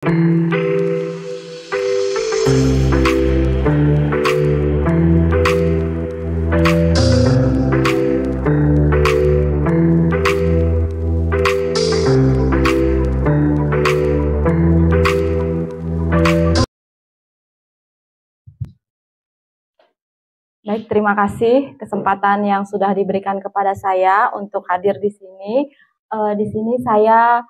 Baik, terima kasih kesempatan yang sudah diberikan kepada saya untuk hadir di sini. Di sini saya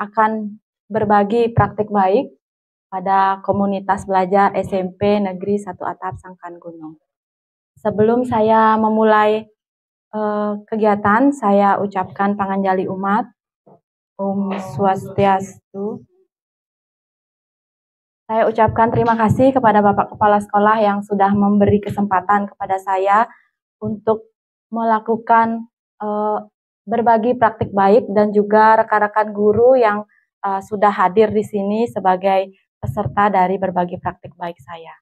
akan berbagi praktik baik pada komunitas belajar SMP Negeri 1 Atap Sangkan Gunung. Sebelum saya memulai kegiatan, saya ucapkan panganjali umat, Om Swastiastu. Saya ucapkan terima kasih kepada Bapak Kepala Sekolah yang sudah memberi kesempatan kepada saya untuk melakukan berbagi praktik baik dan juga rekan-rekan guru yang sudah hadir di sini sebagai peserta dari berbagi praktik baik saya.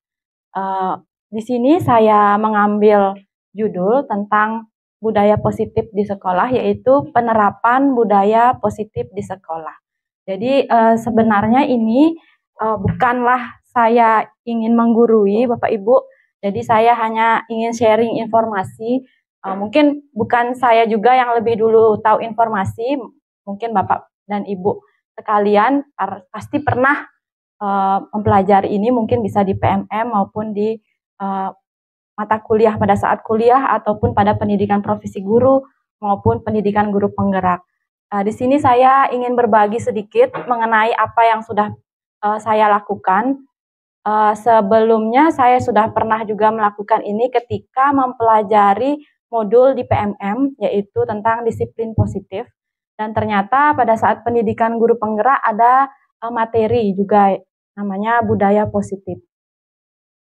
Di sini saya mengambil judul tentang budaya positif di sekolah, yaitu penerapan budaya positif di sekolah. Jadi sebenarnya ini bukanlah saya ingin menggurui Bapak Ibu, jadi saya hanya ingin sharing informasi. Mungkin bukan saya juga yang lebih dulu tahu informasi, mungkin Bapak dan Ibu sekalian pasti pernah mempelajari ini, mungkin bisa di PMM maupun di mata kuliah pada saat kuliah ataupun pada pendidikan profesi guru maupun pendidikan guru penggerak. Di sini saya ingin berbagi sedikit mengenai apa yang sudah saya lakukan. Sebelumnya saya sudah pernah juga melakukan ini ketika mempelajari modul di PMM, yaitu tentang disiplin positif. Dan ternyata pada saat pendidikan guru penggerak ada materi juga namanya budaya positif.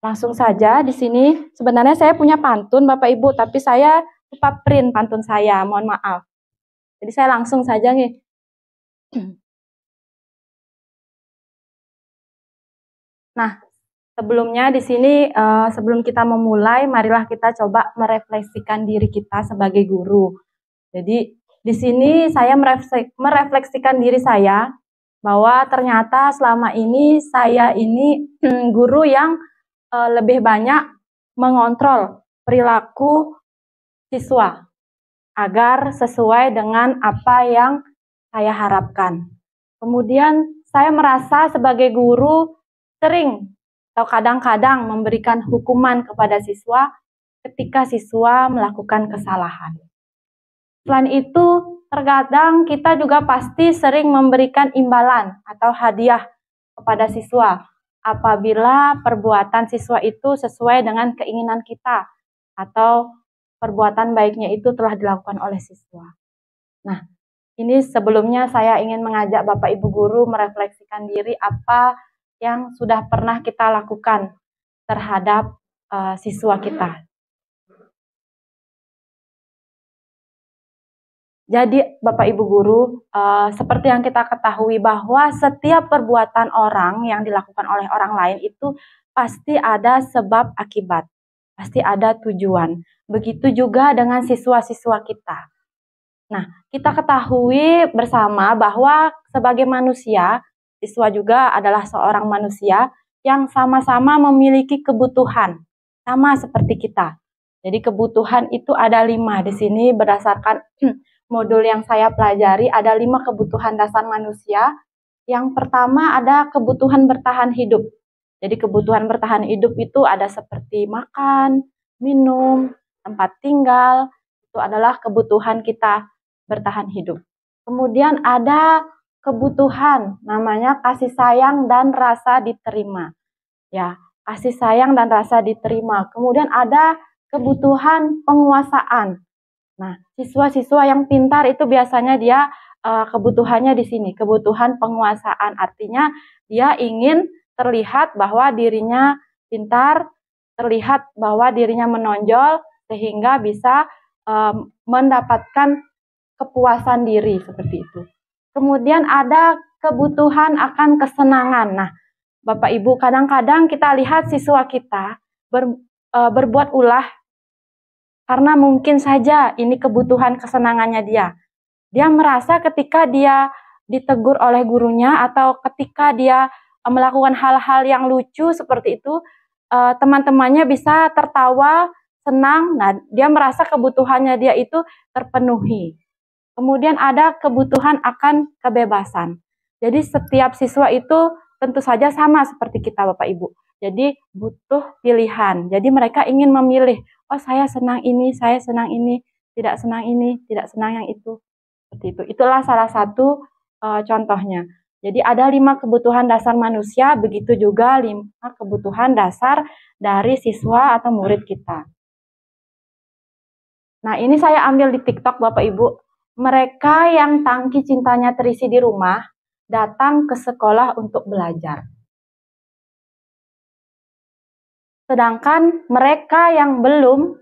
Langsung saja di sini, sebenarnya saya punya pantun Bapak Ibu, tapi saya lupa print pantun saya, mohon maaf. Jadi saya langsung saja nih. Nah, sebelumnya di sini sebelum kita memulai, marilah kita coba merefleksikan diri kita sebagai guru. Jadi di sini saya merefleksikan diri saya bahwa ternyata selama ini saya ini guru yang lebih banyak mengontrol perilaku siswa agar sesuai dengan apa yang saya harapkan. Kemudian saya merasa sebagai guru sering atau kadang-kadang memberikan hukuman kepada siswa ketika siswa melakukan kesalahan. Selain itu, terkadang kita juga pasti sering memberikan imbalan atau hadiah kepada siswa apabila perbuatan siswa itu sesuai dengan keinginan kita atau perbuatan baiknya itu telah dilakukan oleh siswa. Nah, ini sebelumnya saya ingin mengajak Bapak Ibu guru merefleksikan diri apa yang sudah pernah kita lakukan terhadap siswa kita. Jadi Bapak Ibu guru, seperti yang kita ketahui bahwa setiap perbuatan orang yang dilakukan oleh orang lain itu pasti ada sebab akibat, pasti ada tujuan. Begitu juga dengan siswa-siswa kita. Nah, kita ketahui bersama bahwa sebagai manusia, siswa juga adalah seorang manusia yang sama-sama memiliki kebutuhan, sama seperti kita. Jadi kebutuhan itu ada 5 di sini berdasarkan modul yang saya pelajari, ada 5 kebutuhan dasar manusia. Yang pertama ada kebutuhan bertahan hidup. Jadi kebutuhan bertahan hidup itu ada seperti makan, minum, tempat tinggal, itu adalah kebutuhan kita bertahan hidup. Kemudian ada kebutuhan namanya kasih sayang dan rasa diterima. Ya, kasih sayang dan rasa diterima. Kemudian ada kebutuhan penguasaan. Nah, siswa-siswa yang pintar itu biasanya dia kebutuhannya di sini, kebutuhan penguasaan. Artinya dia ingin terlihat bahwa dirinya pintar, terlihat bahwa dirinya menonjol sehingga bisa mendapatkan kepuasan diri seperti itu. Kemudian ada kebutuhan akan kesenangan. Nah, Bapak Ibu, kadang-kadang kita lihat siswa kita berbuat ulah karena mungkin saja ini kebutuhan kesenangannya dia. Dia merasa ketika dia ditegur oleh gurunya atau ketika dia melakukan hal-hal yang lucu seperti itu, teman-temannya bisa tertawa, senang. Nah, dia merasa kebutuhannya dia itu terpenuhi. Kemudian ada kebutuhan akan kebebasan. Jadi setiap siswa itu tentu saja sama seperti kita Bapak Ibu. Jadi butuh pilihan. Jadi mereka ingin memilih, oh saya senang ini, saya senang ini, tidak senang ini, tidak senang yang itu. Seperti itu. Itulah salah satu contohnya. Jadi ada 5 kebutuhan dasar manusia, begitu juga 5 kebutuhan dasar dari siswa atau murid kita. Nah, ini saya ambil di TikTok Bapak Ibu. Mereka yang tangki cintanya terisi di rumah, datang ke sekolah untuk belajar. Sedangkan mereka yang belum,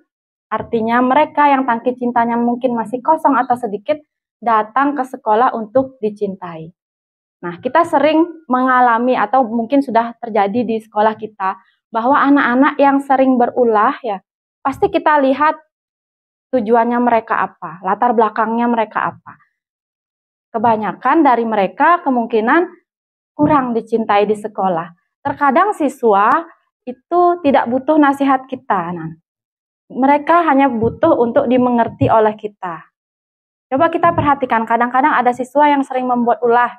artinya mereka yang tangki cintanya mungkin masih kosong atau sedikit, datang ke sekolah untuk dicintai. Nah, kita sering mengalami atau mungkin sudah terjadi di sekolah kita, bahwa anak-anak yang sering berulah ya, pasti kita lihat tujuannya mereka apa, latar belakangnya mereka apa. Kebanyakan dari mereka kemungkinan kurang dicintai di sekolah. Terkadang siswa itu tidak butuh nasihat kita. Nah, mereka hanya butuh untuk dimengerti oleh kita. Coba kita perhatikan, kadang-kadang ada siswa yang sering membuat ulah.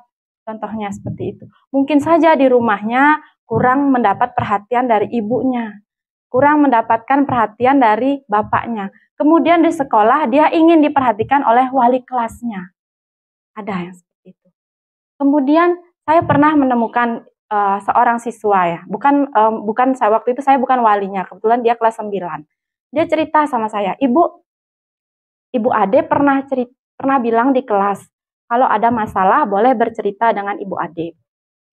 Contohnya seperti itu. Mungkin saja di rumahnya kurang mendapat perhatian dari ibunya, kurang mendapatkan perhatian dari bapaknya. Kemudian di sekolah dia ingin diperhatikan oleh wali kelasnya. Ada yang seperti itu. Kemudian saya pernah menemukan seorang siswa ya, bukan saya waktu itu saya bukan walinya, kebetulan dia kelas 9. Dia cerita sama saya, Ibu Ade pernah bilang di kelas, kalau ada masalah boleh bercerita dengan Ibu Ade.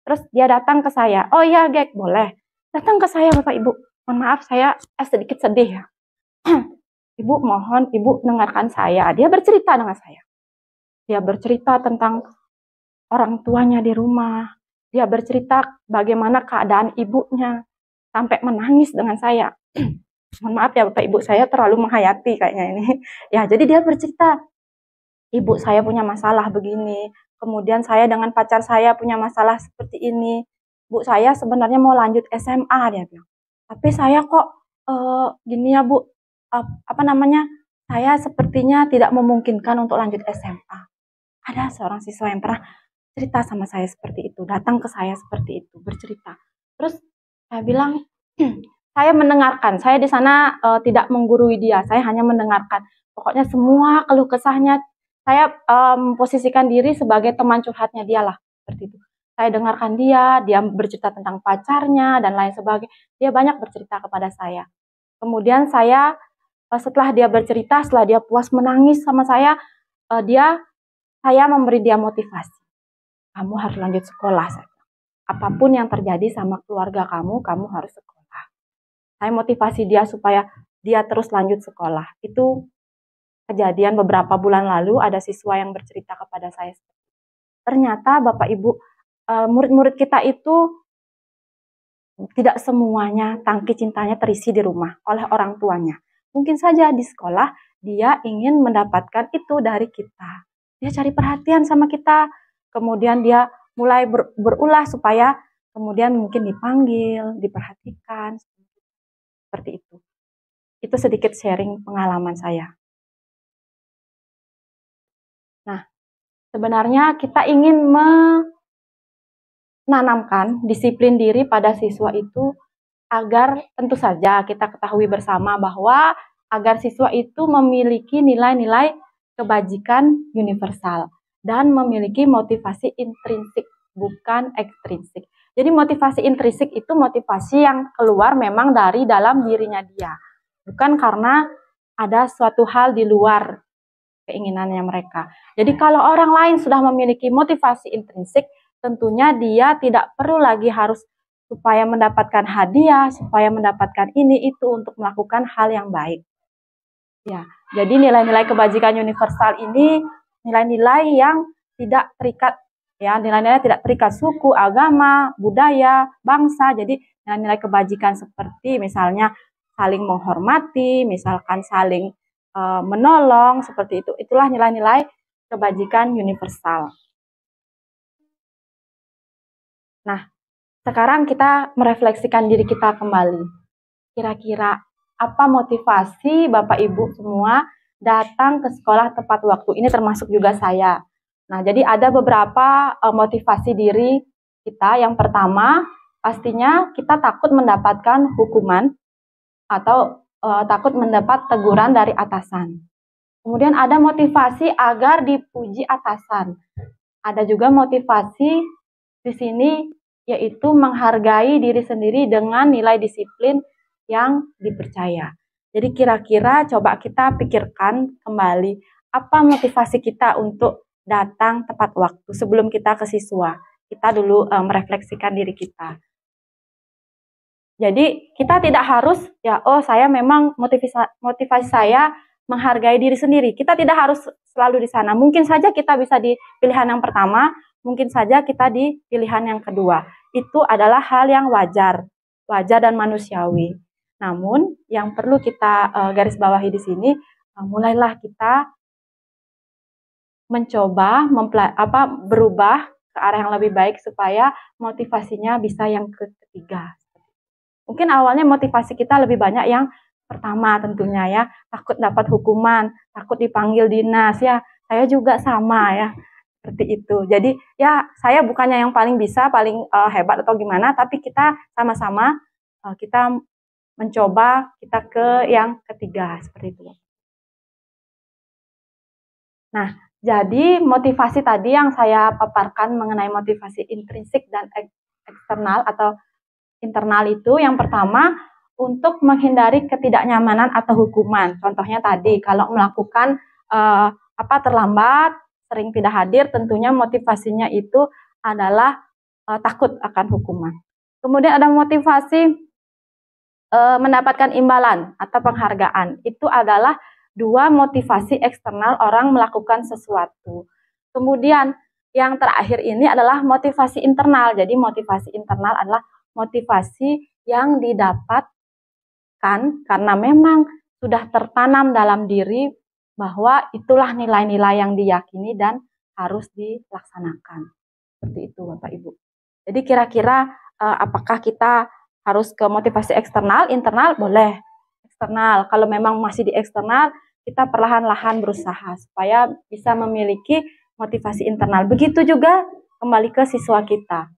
Terus dia datang ke saya, oh iya Gek, boleh. Datang ke saya Bapak Ibu, mohon maaf saya sedikit sedih ya. Ibu mohon, Ibu dengarkan saya. Dia bercerita dengan saya. Dia bercerita tentang orang tuanya di rumah. Dia bercerita bagaimana keadaan ibunya. Sampai menangis dengan saya. Mohon maaf ya Bapak Ibu, saya terlalu menghayati kayaknya ini. Ya, jadi dia bercerita, ibu saya punya masalah begini. Kemudian saya dengan pacar saya punya masalah seperti ini. Bu saya sebenarnya mau lanjut SMA, dia bilang. Tapi saya kok gini ya Bu, saya sepertinya tidak memungkinkan untuk lanjut SMA. Ada seorang siswa yang pernah cerita sama saya seperti itu, datang ke saya seperti itu, bercerita. Terus saya bilang, saya mendengarkan, saya di sana tidak menggurui dia, saya hanya mendengarkan. Pokoknya semua keluh kesahnya, saya posisikan diri sebagai teman curhatnya dia lah, seperti itu. Saya dengarkan dia bercerita tentang pacarnya dan lain sebagainya. Dia banyak bercerita kepada saya. Kemudian saya setelah dia bercerita, setelah dia puas menangis sama saya, saya memberi dia motivasi. Kamu harus lanjut sekolah. Apapun yang terjadi sama keluarga kamu harus sekolah. Saya motivasi dia supaya dia terus lanjut sekolah. Itu kejadian beberapa bulan lalu, ada siswa yang bercerita kepada saya. Ternyata Bapak Ibu, murid-murid kita itu tidak semuanya tangki cintanya terisi di rumah oleh orang tuanya. Mungkin saja di sekolah dia ingin mendapatkan itu dari kita. Dia cari perhatian sama kita, kemudian dia mulai berulah supaya kemudian mungkin dipanggil, diperhatikan, seperti itu. Itu sedikit sharing pengalaman saya. Nah, sebenarnya kita ingin menanamkan disiplin diri pada siswa itu agar tentu saja kita ketahui bersama bahwa agar siswa itu memiliki nilai-nilai kebajikan universal dan memiliki motivasi intrinsik, bukan ekstrinsik. Jadi motivasi intrinsik itu motivasi yang keluar memang dari dalam dirinya dia, bukan karena ada suatu hal di luar keinginannya mereka. Jadi kalau orang lain sudah memiliki motivasi intrinsik, tentunya dia tidak perlu lagi harus supaya mendapatkan hadiah, supaya mendapatkan ini itu untuk melakukan hal yang baik. Ya, jadi nilai-nilai kebajikan universal ini nilai-nilai yang tidak terikat, ya, nilai-nilai tidak terikat suku, agama, budaya, bangsa. Jadi nilai-nilai kebajikan seperti misalnya saling menghormati, misalkan saling menolong, seperti itu. Itulah nilai-nilai kebajikan universal. Nah, sekarang kita merefleksikan diri kita kembali. Kira-kira apa motivasi Bapak Ibu semua datang ke sekolah tepat waktu? Ini termasuk juga saya. Nah, jadi ada beberapa motivasi diri kita. Yang pertama, pastinya kita takut mendapatkan hukuman atau takut mendapat teguran dari atasan. Kemudian ada motivasi agar dipuji atasan. Ada juga motivasi di sini yaitu menghargai diri sendiri dengan nilai disiplin yang dipercaya. Jadi kira-kira coba kita pikirkan kembali apa motivasi kita untuk datang tepat waktu sebelum kita ke siswa. Kita dulu merefleksikan diri kita. Jadi kita tidak harus saya memang motivasi saya menghargai diri sendiri. Kita tidak harus selalu di sana. Mungkin saja kita bisa di pilihan yang pertama, mungkin saja kita di pilihan yang kedua. Itu adalah hal yang wajar dan manusiawi. Namun yang perlu kita garis bawahi di sini, mulailah kita mencoba berubah ke arah yang lebih baik supaya motivasinya bisa yang ketiga. Mungkin awalnya motivasi kita lebih banyak yang pertama tentunya ya, takut dapat hukuman, takut dipanggil dinas ya. Saya juga sama ya, seperti itu. Jadi ya saya bukannya yang paling bisa, paling hebat atau gimana, tapi kita sama-sama kita mencoba kita ke yang ketiga seperti itu. Nah, jadi motivasi tadi yang saya paparkan mengenai motivasi intrinsik dan eksternal atau internal itu yang pertama untuk menghindari ketidaknyamanan atau hukuman. Contohnya tadi kalau melakukan terlambat, sering tidak hadir, tentunya motivasinya itu adalah takut akan hukuman. Kemudian ada motivasi mendapatkan imbalan atau penghargaan. Itu adalah dua motivasi eksternal orang melakukan sesuatu. Kemudian yang terakhir ini adalah motivasi internal. Jadi motivasi internal adalah motivasi yang didapatkan karena memang sudah tertanam dalam diri bahwa itulah nilai-nilai yang diyakini dan harus dilaksanakan. Seperti itu Bapak Ibu. Jadi kira-kira apakah kita harus ke motivasi eksternal, internal? Boleh. Eksternal. Kalau memang masih di eksternal, kita perlahan-lahan berusaha supaya bisa memiliki motivasi internal. Begitu juga kembali ke siswa kita.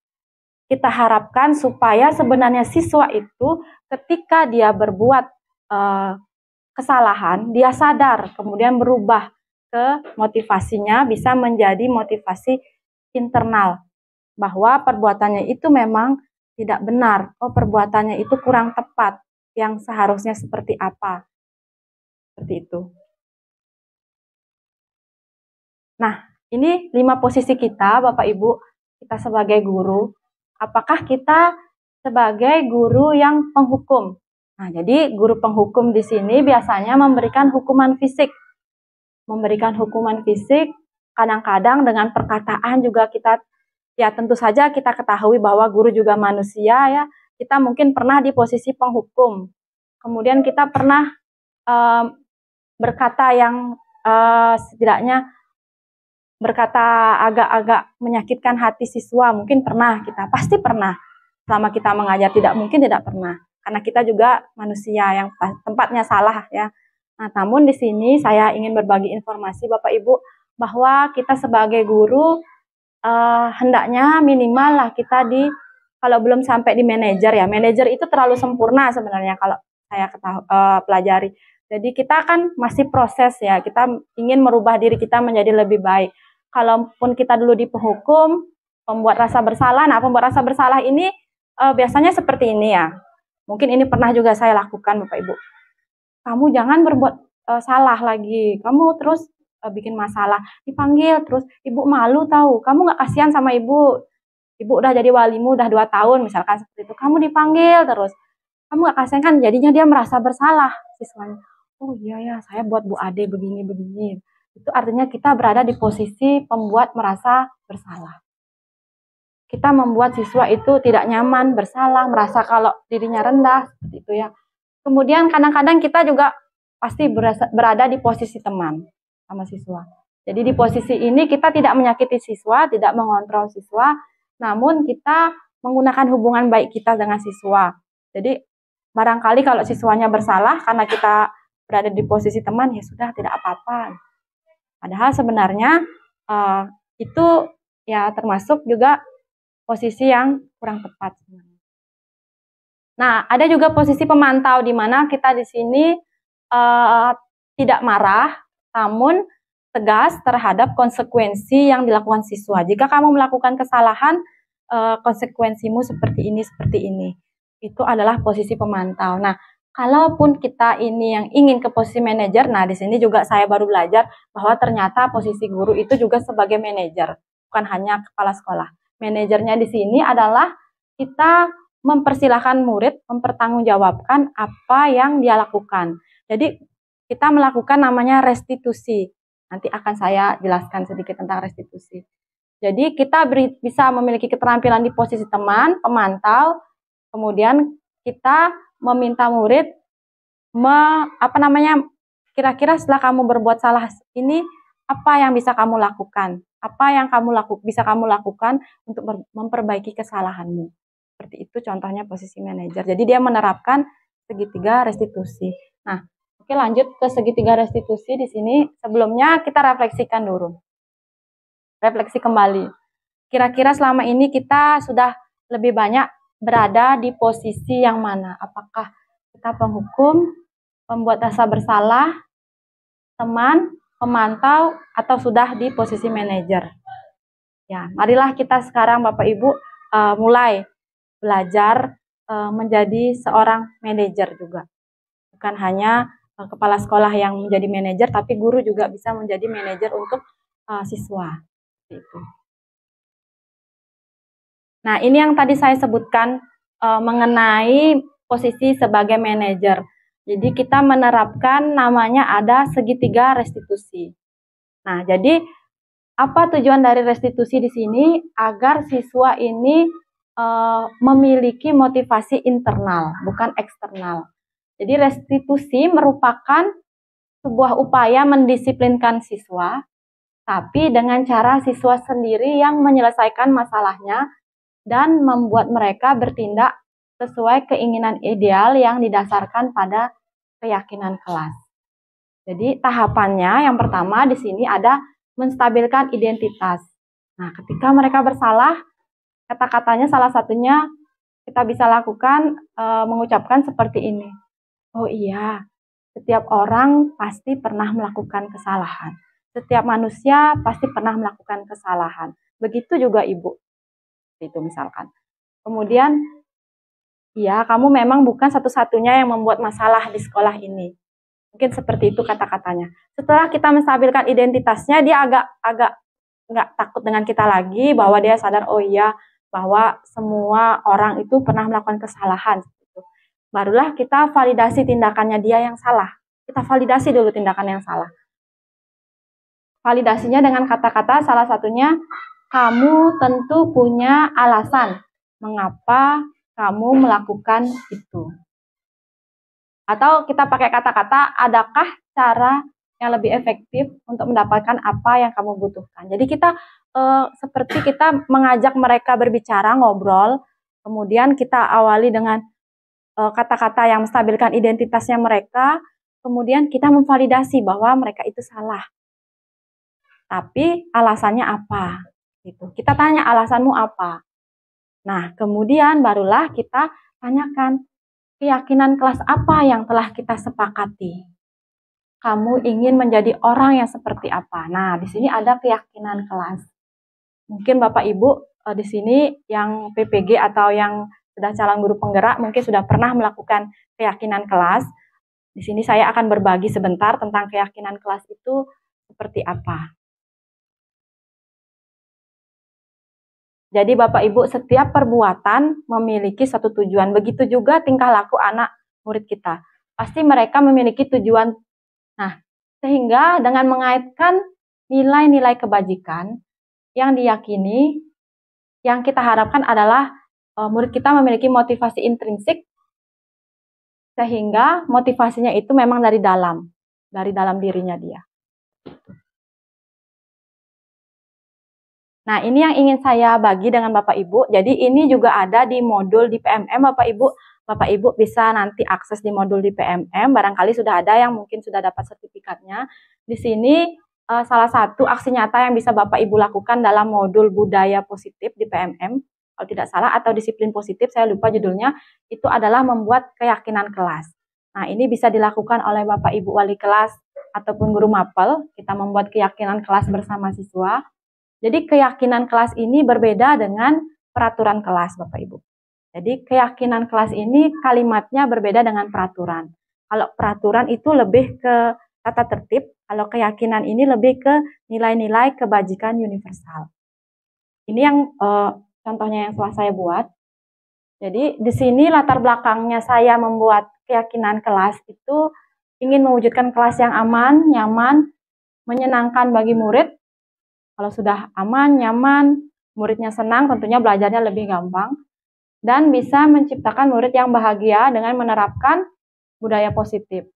Kita harapkan supaya sebenarnya siswa itu ketika dia berbuat kesalahan, dia sadar, kemudian berubah ke motivasinya bisa menjadi motivasi internal. Bahwa perbuatannya itu memang tidak benar, perbuatannya itu kurang tepat, yang seharusnya seperti apa. Seperti itu. Nah, ini 5 posisi kita, Bapak Ibu, kita sebagai guru. Apakah kita sebagai guru yang penghukum? Nah, jadi guru penghukum di sini biasanya memberikan hukuman fisik. Memberikan hukuman fisik, kadang-kadang dengan perkataan juga kita, ya tentu saja kita ketahui bahwa guru juga manusia ya. Kita mungkin pernah di posisi penghukum. Kemudian kita pernah berkata yang setidaknya berkata agak-agak menyakitkan hati siswa, mungkin pernah kita, pasti pernah. Selama kita mengajar tidak mungkin tidak pernah, karena kita juga manusia yang tempatnya salah ya. Nah, namun di sini saya ingin berbagi informasi Bapak Ibu bahwa kita sebagai guru hendaknya minimal lah kita kalau belum sampai di manajer ya. Manajer itu terlalu sempurna sebenarnya kalau saya pelajari. Jadi kita kan masih proses ya, kita ingin merubah diri kita menjadi lebih baik. Kalaupun kita dulu di penghukum, pembuat rasa bersalah. Nah, pembuat rasa bersalah ini biasanya seperti ini ya. Mungkin ini pernah juga saya lakukan Bapak Ibu. Kamu jangan berbuat salah lagi. Kamu terus bikin masalah. Dipanggil terus, ibu malu tahu. Kamu nggak kasihan sama ibu. Ibu udah jadi walimu udah 2 tahun misalkan seperti itu. Kamu dipanggil terus. Kamu nggak kasihan kan? Jadinya dia merasa bersalah siswanya. Oh iya ya, saya buat Bu Ade begini-begini. Itu artinya kita berada di posisi pembuat merasa bersalah. Kita membuat siswa itu tidak nyaman, bersalah, merasa kalau dirinya rendah, seperti itu ya. Kemudian kadang-kadang kita juga pasti berada di posisi teman sama siswa. Jadi di posisi ini kita tidak menyakiti siswa, tidak mengontrol siswa, namun kita menggunakan hubungan baik kita dengan siswa. Jadi barangkali kalau siswanya bersalah karena kita berada di posisi teman, ya sudah, tidak apa-apa. Padahal sebenarnya itu ya termasuk juga posisi yang kurang tepat. Nah, ada juga posisi pemantau di mana kita di sini tidak marah, namun tegas terhadap konsekuensi yang dilakukan siswa. Jika kamu melakukan kesalahan, konsekuensimu seperti ini, seperti ini. Itu adalah posisi pemantau. Nah, kalaupun kita ini yang ingin ke posisi manajer, nah di sini juga saya baru belajar bahwa ternyata posisi guru itu juga sebagai manajer, bukan hanya kepala sekolah. Manajernya di sini adalah kita mempersilahkan murid mempertanggungjawabkan apa yang dia lakukan. Jadi kita melakukan namanya restitusi. Nanti akan saya jelaskan sedikit tentang restitusi. Jadi kita bisa memiliki keterampilan di posisi teman, pemantau, kemudian kita meminta murid kira-kira setelah kamu berbuat salah ini apa yang bisa kamu lakukan? Apa yang bisa kamu lakukan untuk memperbaiki kesalahanmu? Seperti itu contohnya posisi manajer. Jadi dia menerapkan segitiga restitusi. Nah, oke, lanjut ke segitiga restitusi di sini. Sebelumnya kita refleksikan dulu. Refleksi kembali. Kira-kira selama ini kita sudah lebih banyak berada di posisi yang mana? Apakah kita penghukum, pembuat rasa bersalah, teman, pemantau, atau sudah di posisi manajer? Ya, marilah kita sekarang Bapak Ibu mulai belajar menjadi seorang manajer juga. Bukan hanya kepala sekolah yang menjadi manajer, tapi guru juga bisa menjadi manajer untuk siswa. Itu. Nah, ini yang tadi saya sebutkan mengenai posisi sebagai manajer. Jadi kita menerapkan namanya ada segitiga restitusi. Nah, jadi apa tujuan dari restitusi di sini? Agar siswa ini memiliki motivasi internal, bukan eksternal. Jadi restitusi merupakan sebuah upaya mendisiplinkan siswa, tapi dengan cara siswa sendiri yang menyelesaikan masalahnya dan membuat mereka bertindak sesuai keinginan ideal yang didasarkan pada keyakinan kelas. Jadi tahapannya yang pertama di sini ada menstabilkan identitas. Nah, ketika mereka bersalah, kata-katanya salah satunya kita bisa lakukan mengucapkan seperti ini. Oh iya, setiap orang pasti pernah melakukan kesalahan. Setiap manusia pasti pernah melakukan kesalahan. Begitu juga ibu. Itu misalkan. Kemudian, ya kamu memang bukan satu-satunya yang membuat masalah di sekolah ini. Mungkin seperti itu kata-katanya. Setelah kita menstabilkan identitasnya, dia agak nggak takut dengan kita lagi, bahwa dia sadar, oh iya, bahwa semua orang itu pernah melakukan kesalahan. Barulah kita validasi tindakannya dia yang salah. Kita validasi dulu tindakan yang salah. Validasinya dengan kata-kata salah satunya, kamu tentu punya alasan mengapa kamu melakukan itu. Atau kita pakai kata-kata, adakah cara yang lebih efektif untuk mendapatkan apa yang kamu butuhkan. Jadi kita seperti kita mengajak mereka berbicara, ngobrol, kemudian kita awali dengan kata-kata yang menstabilkan identitasnya mereka, kemudian kita memvalidasi bahwa mereka itu salah. Tapi alasannya apa? Gitu. Kita tanya, alasanmu apa? Nah, kemudian barulah kita tanyakan, keyakinan kelas apa yang telah kita sepakati? Kamu ingin menjadi orang yang seperti apa? Nah, di sini ada keyakinan kelas. Mungkin Bapak Ibu di sini yang PPG atau yang sudah calon guru penggerak mungkin sudah pernah melakukan keyakinan kelas. Di sini saya akan berbagi sebentar tentang keyakinan kelas itu seperti apa. Jadi Bapak Ibu, setiap perbuatan memiliki satu tujuan. Begitu juga tingkah laku anak murid kita. Pasti mereka memiliki tujuan. Nah, sehingga dengan mengaitkan nilai-nilai kebajikan yang diyakini, yang kita harapkan adalah murid kita memiliki motivasi intrinsik, sehingga motivasinya itu memang dari dalam dirinya dia. Nah, ini yang ingin saya bagi dengan Bapak Ibu. Jadi ini juga ada di modul di PMM Bapak Ibu. Bapak Ibu bisa nanti akses di modul di PMM. Barangkali sudah ada yang mungkin sudah dapat sertifikatnya. Di sini salah satu aksi nyata yang bisa Bapak Ibu lakukan dalam modul budaya positif di PMM, kalau tidak salah, atau disiplin positif, saya lupa judulnya, itu adalah membuat keyakinan kelas. Nah, ini bisa dilakukan oleh Bapak Ibu wali kelas ataupun guru mapel. Kita membuat keyakinan kelas bersama siswa. Jadi keyakinan kelas ini berbeda dengan peraturan kelas, Bapak Ibu. Jadi keyakinan kelas ini kalimatnya berbeda dengan peraturan. Kalau peraturan itu lebih ke tata tertib, kalau keyakinan ini lebih ke nilai-nilai kebajikan universal. Ini yang contohnya yang telah saya buat. Jadi di sini latar belakangnya saya membuat keyakinan kelas itu ingin mewujudkan kelas yang aman, nyaman, menyenangkan bagi murid. Kalau sudah aman, nyaman, muridnya senang, tentunya belajarnya lebih gampang. Dan bisa menciptakan murid yang bahagia dengan menerapkan budaya positif.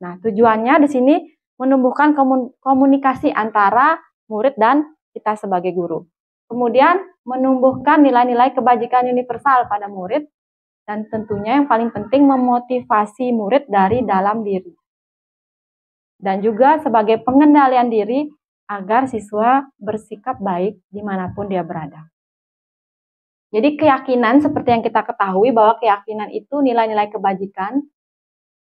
Nah, tujuannya di sini menumbuhkan komunikasi antara murid dan kita sebagai guru. Kemudian menumbuhkan nilai-nilai kebajikan universal pada murid. Dan tentunya yang paling penting memotivasi murid dari dalam diri. Dan juga sebagai pengendalian diri agar siswa bersikap baik dimanapun dia berada. Jadi keyakinan seperti yang kita ketahui bahwa keyakinan itu nilai-nilai kebajikan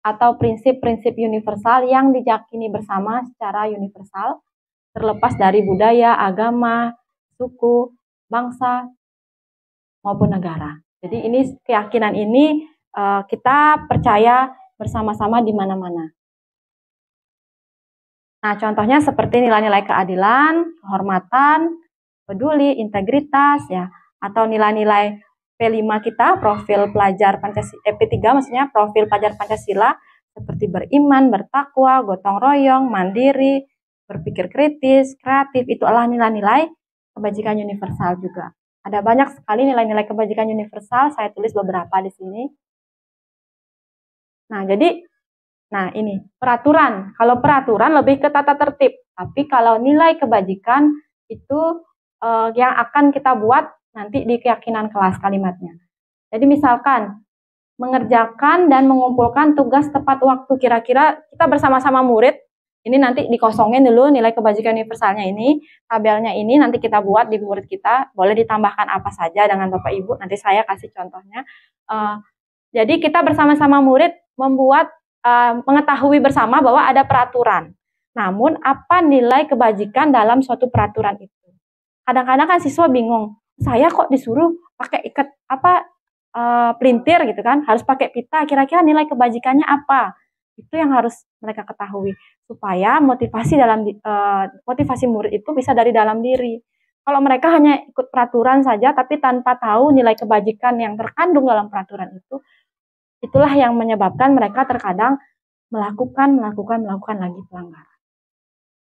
atau prinsip-prinsip universal yang diyakini bersama secara universal, terlepas dari budaya, agama, suku, bangsa, maupun negara. Jadi ini keyakinan ini kita percaya bersama-sama di mana-mana. Nah, contohnya seperti nilai-nilai keadilan, kehormatan, peduli, integritas, ya, atau nilai-nilai P5 kita, profil pelajar Pancasila, P3 maksudnya profil pelajar Pancasila, seperti beriman, bertakwa, gotong royong, mandiri, berpikir kritis, kreatif, itu adalah nilai-nilai kebajikan universal juga. Ada banyak sekali nilai-nilai kebajikan universal, saya tulis beberapa di sini. Nah, jadi ini peraturan. Kalau peraturan lebih ke tata tertib, tapi kalau nilai kebajikan itu yang akan kita buat nanti di keyakinan kelas kalimatnya. Jadi misalkan mengerjakan dan mengumpulkan tugas tepat waktu, kira-kira kita bersama-sama murid, ini nanti dikosongin dulu nilai kebajikan universalnya ini, tabelnya ini nanti kita buat di murid kita, boleh ditambahkan apa saja dengan Bapak Ibu, nanti saya kasih contohnya. Jadi kita bersama-sama murid membuat mengetahui bersama bahwa ada peraturan. Namun apa nilai kebajikan dalam suatu peraturan itu? Kadang-kadang kan siswa bingung, saya kok disuruh pakai ikat pelintir gitu kan, harus pakai pita, kira-kira nilai kebajikannya apa? Itu yang harus mereka ketahui supaya motivasi murid itu bisa dari dalam diri. Kalau mereka hanya ikut peraturan saja tapi tanpa tahu nilai kebajikan yang terkandung dalam peraturan itu, itulah yang menyebabkan mereka terkadang melakukan lagi pelanggaran.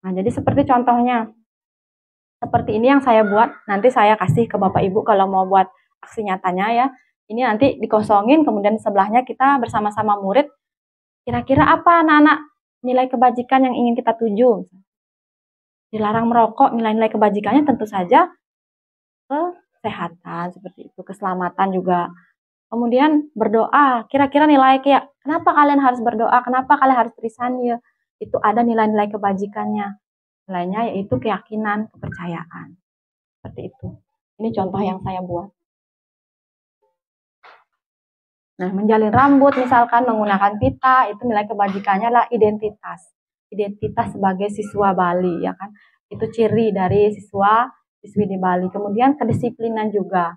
Nah, jadi seperti contohnya, seperti ini yang saya buat, nanti saya kasih ke Bapak Ibu kalau mau buat aksi nyatanya ya. Ini nanti dikosongin, kemudian sebelahnya kita bersama-sama murid, kira-kira apa anak-anak nilai kebajikan yang ingin kita tuju? Dilarang merokok, nilai-nilai kebajikannya tentu saja kesehatan, seperti itu, keselamatan juga. Kemudian berdoa, kira-kira nilai kayak kenapa kalian harus berdoa, kenapa kalian harus trisanya, itu ada nilai-nilai kebajikannya. Nilainya yaitu keyakinan, kepercayaan. Seperti itu. Ini contoh yang saya buat. Nah, menjalin rambut misalkan menggunakan pita, itu nilai kebajikannya adalah identitas. Identitas sebagai siswa Bali, ya kan. Itu ciri dari siswi di Bali. Kemudian kedisiplinan juga.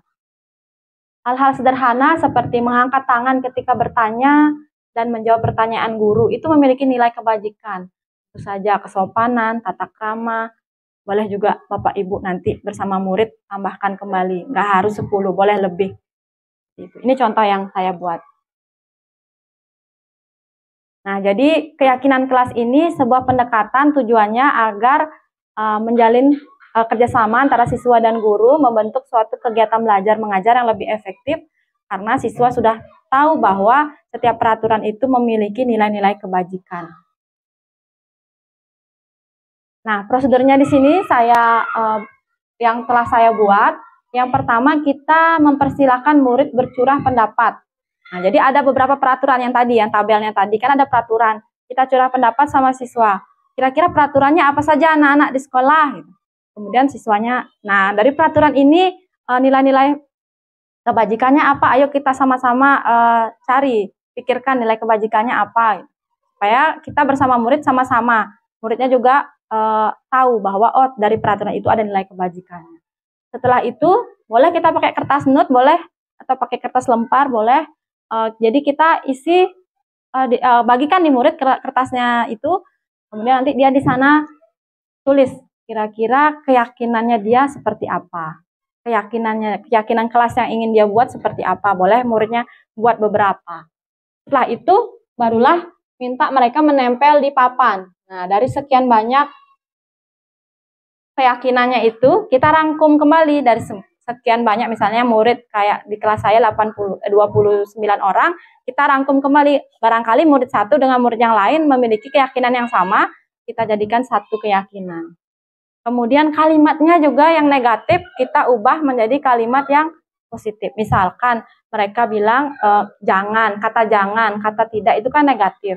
Hal-hal sederhana seperti mengangkat tangan ketika bertanya dan menjawab pertanyaan guru itu memiliki nilai kebajikan. Itu saja kesopanan, tata krama. Boleh juga Bapak Ibu nanti bersama murid tambahkan kembali. Nggak harus 10, boleh lebih. Ini contoh yang saya buat. Nah, jadi keyakinan kelas ini sebuah pendekatan tujuannya agar menjalin kerjasama antara siswa dan guru, membentuk suatu kegiatan belajar mengajar yang lebih efektif karena siswa sudah tahu bahwa setiap peraturan itu memiliki nilai-nilai kebajikan. Nah, prosedurnya di sini saya yang telah saya buat. Yang pertama, kita mempersilahkan murid bercurah pendapat. Nah, jadi ada beberapa peraturan yang tadi, yang tabelnya tadi, kan ada peraturan. Kita curah pendapat sama siswa. Kira-kira peraturannya apa saja anak-anak di sekolah? Gitu. Kemudian siswanya, nah dari peraturan ini nilai-nilai kebajikannya apa? Ayo kita sama-sama cari, pikirkan nilai kebajikannya apa. Supaya kita bersama murid sama-sama. Muridnya juga tahu bahwa oh dari peraturan itu ada nilai kebajikannya. Setelah itu, boleh kita pakai kertas note, boleh, atau pakai kertas lempar, boleh. Jadi kita isi, bagikan di murid kertasnya itu, kemudian nanti dia di sana tulis kira-kira keyakinannya dia seperti apa. Keyakinan kelas yang ingin dia buat seperti apa. Boleh muridnya buat beberapa. Setelah itu, barulah minta mereka menempel di papan. Nah, dari sekian banyak keyakinannya itu kita rangkum kembali dari sekian banyak, misalnya murid kayak di kelas saya 29 orang, kita rangkum kembali, barangkali murid satu dengan murid yang lain memiliki keyakinan yang sama, kita jadikan satu keyakinan. Kemudian kalimatnya juga yang negatif kita ubah menjadi kalimat yang positif. Misalkan mereka bilang jangan, kata tidak itu kan negatif.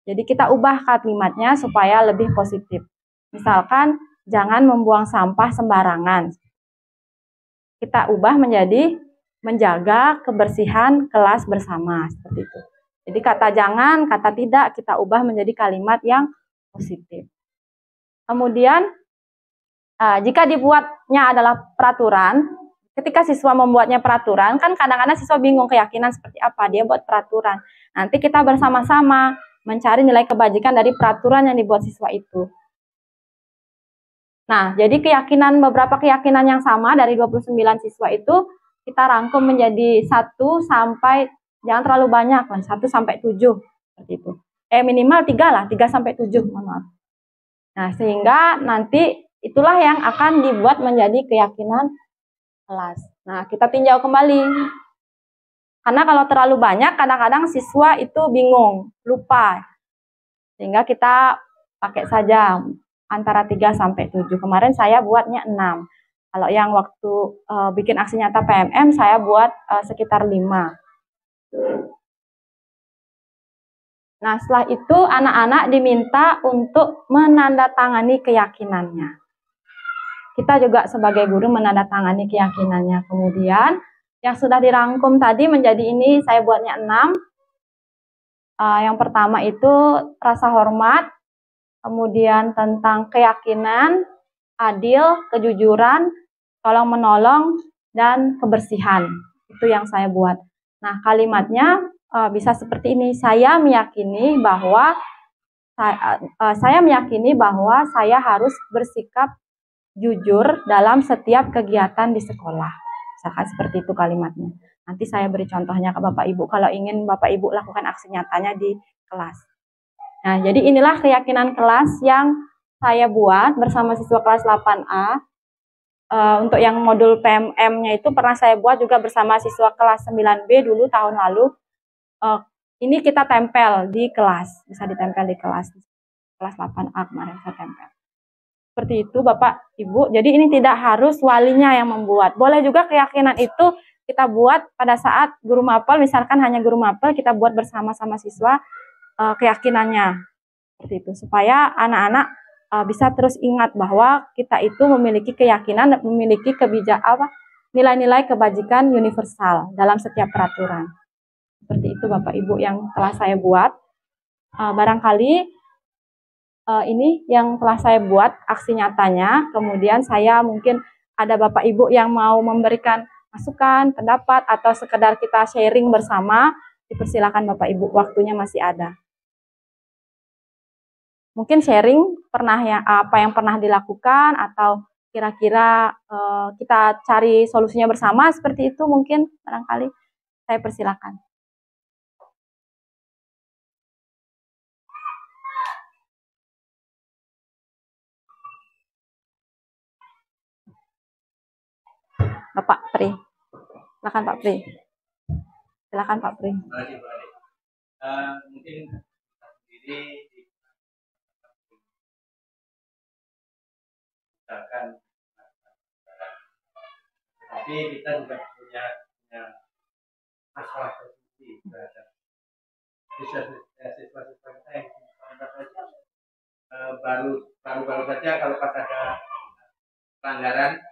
Jadi kita ubah kalimatnya supaya lebih positif. Misalkan jangan membuang sampah sembarangan. Kita ubah menjadi menjaga kebersihan kelas bersama, seperti itu. Jadi kata jangan, kata tidak kita ubah menjadi kalimat yang positif. Kemudian jika dibuatnya adalah peraturan, ketika siswa membuatnya peraturan, kan kadang-kadang siswa bingung keyakinan seperti apa, dia buat peraturan. Nanti kita bersama-sama mencari nilai kebajikan dari peraturan yang dibuat siswa itu. Nah, jadi beberapa keyakinan yang sama dari 29 siswa itu kita rangkum menjadi 1 sampai, jangan terlalu banyak, 1 sampai 7 seperti itu. Minimal 3 lah, 3 sampai 7, mohon maaf. Nah, sehingga nanti itulah yang akan dibuat menjadi keyakinan kelas. Nah, kita tinjau kembali. Karena kalau terlalu banyak, kadang-kadang siswa itu bingung, lupa. Sehingga kita pakai saja antara 3 sampai 7. Kemarin saya buatnya 6. Kalau yang waktu bikin aksi nyata PMM, saya buat sekitar 5. Nah, setelah itu anak-anak diminta untuk menandatangani keyakinannya. Kita juga sebagai guru menandatangani keyakinannya. Kemudian, yang sudah dirangkum tadi menjadi ini, saya buatnya 6. Yang pertama itu rasa hormat, kemudian tentang keyakinan, adil, kejujuran, tolong-menolong, dan kebersihan. Itu yang saya buat. Nah, kalimatnya bisa seperti ini. Saya meyakini bahwa saya harus bersikap jujur dalam setiap kegiatan di sekolah. Misalkan seperti itu kalimatnya. Nanti saya beri contohnya ke Bapak Ibu kalau ingin Bapak Ibu lakukan aksi nyatanya di kelas. Nah, jadi inilah keyakinan kelas yang saya buat bersama siswa kelas 8A. Untuk yang modul PMM-nya itu pernah saya buat juga bersama siswa kelas 9B dulu tahun lalu. Ini kita tempel di kelas, bisa ditempel di kelas 8A kemarin saya tempel. Seperti itu Bapak Ibu. Jadi ini tidak harus walinya yang membuat. Boleh juga keyakinan itu kita buat pada saat guru mapel, misalkan hanya guru mapel, kita buat bersama-sama siswa keyakinannya. Seperti itu, supaya anak-anak bisa terus ingat bahwa kita itu memiliki keyakinan dan memiliki nilai-nilai kebajikan universal dalam setiap peraturan. Seperti itu Bapak Ibu yang telah saya buat. Barangkali ini yang telah saya buat aksi nyatanya. Kemudian saya mungkin ada Bapak Ibu yang mau memberikan masukan, pendapat, atau sekedar kita sharing bersama, dipersilakan Bapak Ibu, waktunya masih ada. Mungkin sharing apa yang pernah dilakukan, atau kira-kira kita cari solusinya bersama, seperti itu mungkin barangkali saya persilakan. Bapak Pri. Silakan Pak Pri. Silakan Pak Pri. Terima kasih Pak Ade. Mungkin sendiri misalkan Tapi kita juga punya masalah tersendiri terhadap siswa-siswa kita yang baru saja kalau pas ada pelanggaran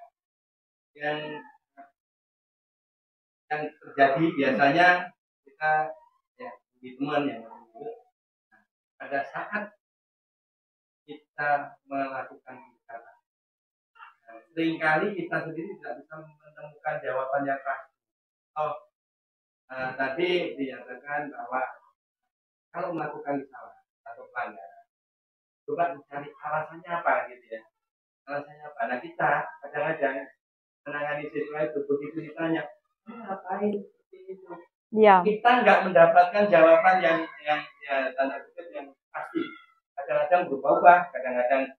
yang terjadi biasanya kita ya di teman yang pada saat kita melakukan kesalahan, seringkali kita sendiri tidak bisa menemukan jawaban yang pasti. Tadi dinyatakan bahwa kalau melakukan kesalahan atau pelanggaran, coba mencari alasannya apa gitu ya. Alasannya apa? Nah kita kadang-kadang menangani siswa itu begitu ditanya, ngapain seperti itu? Ya. Kita nggak mendapatkan jawaban yang ya, tanda kutip yang pasti. Kadang-kadang berubah, kadang-kadang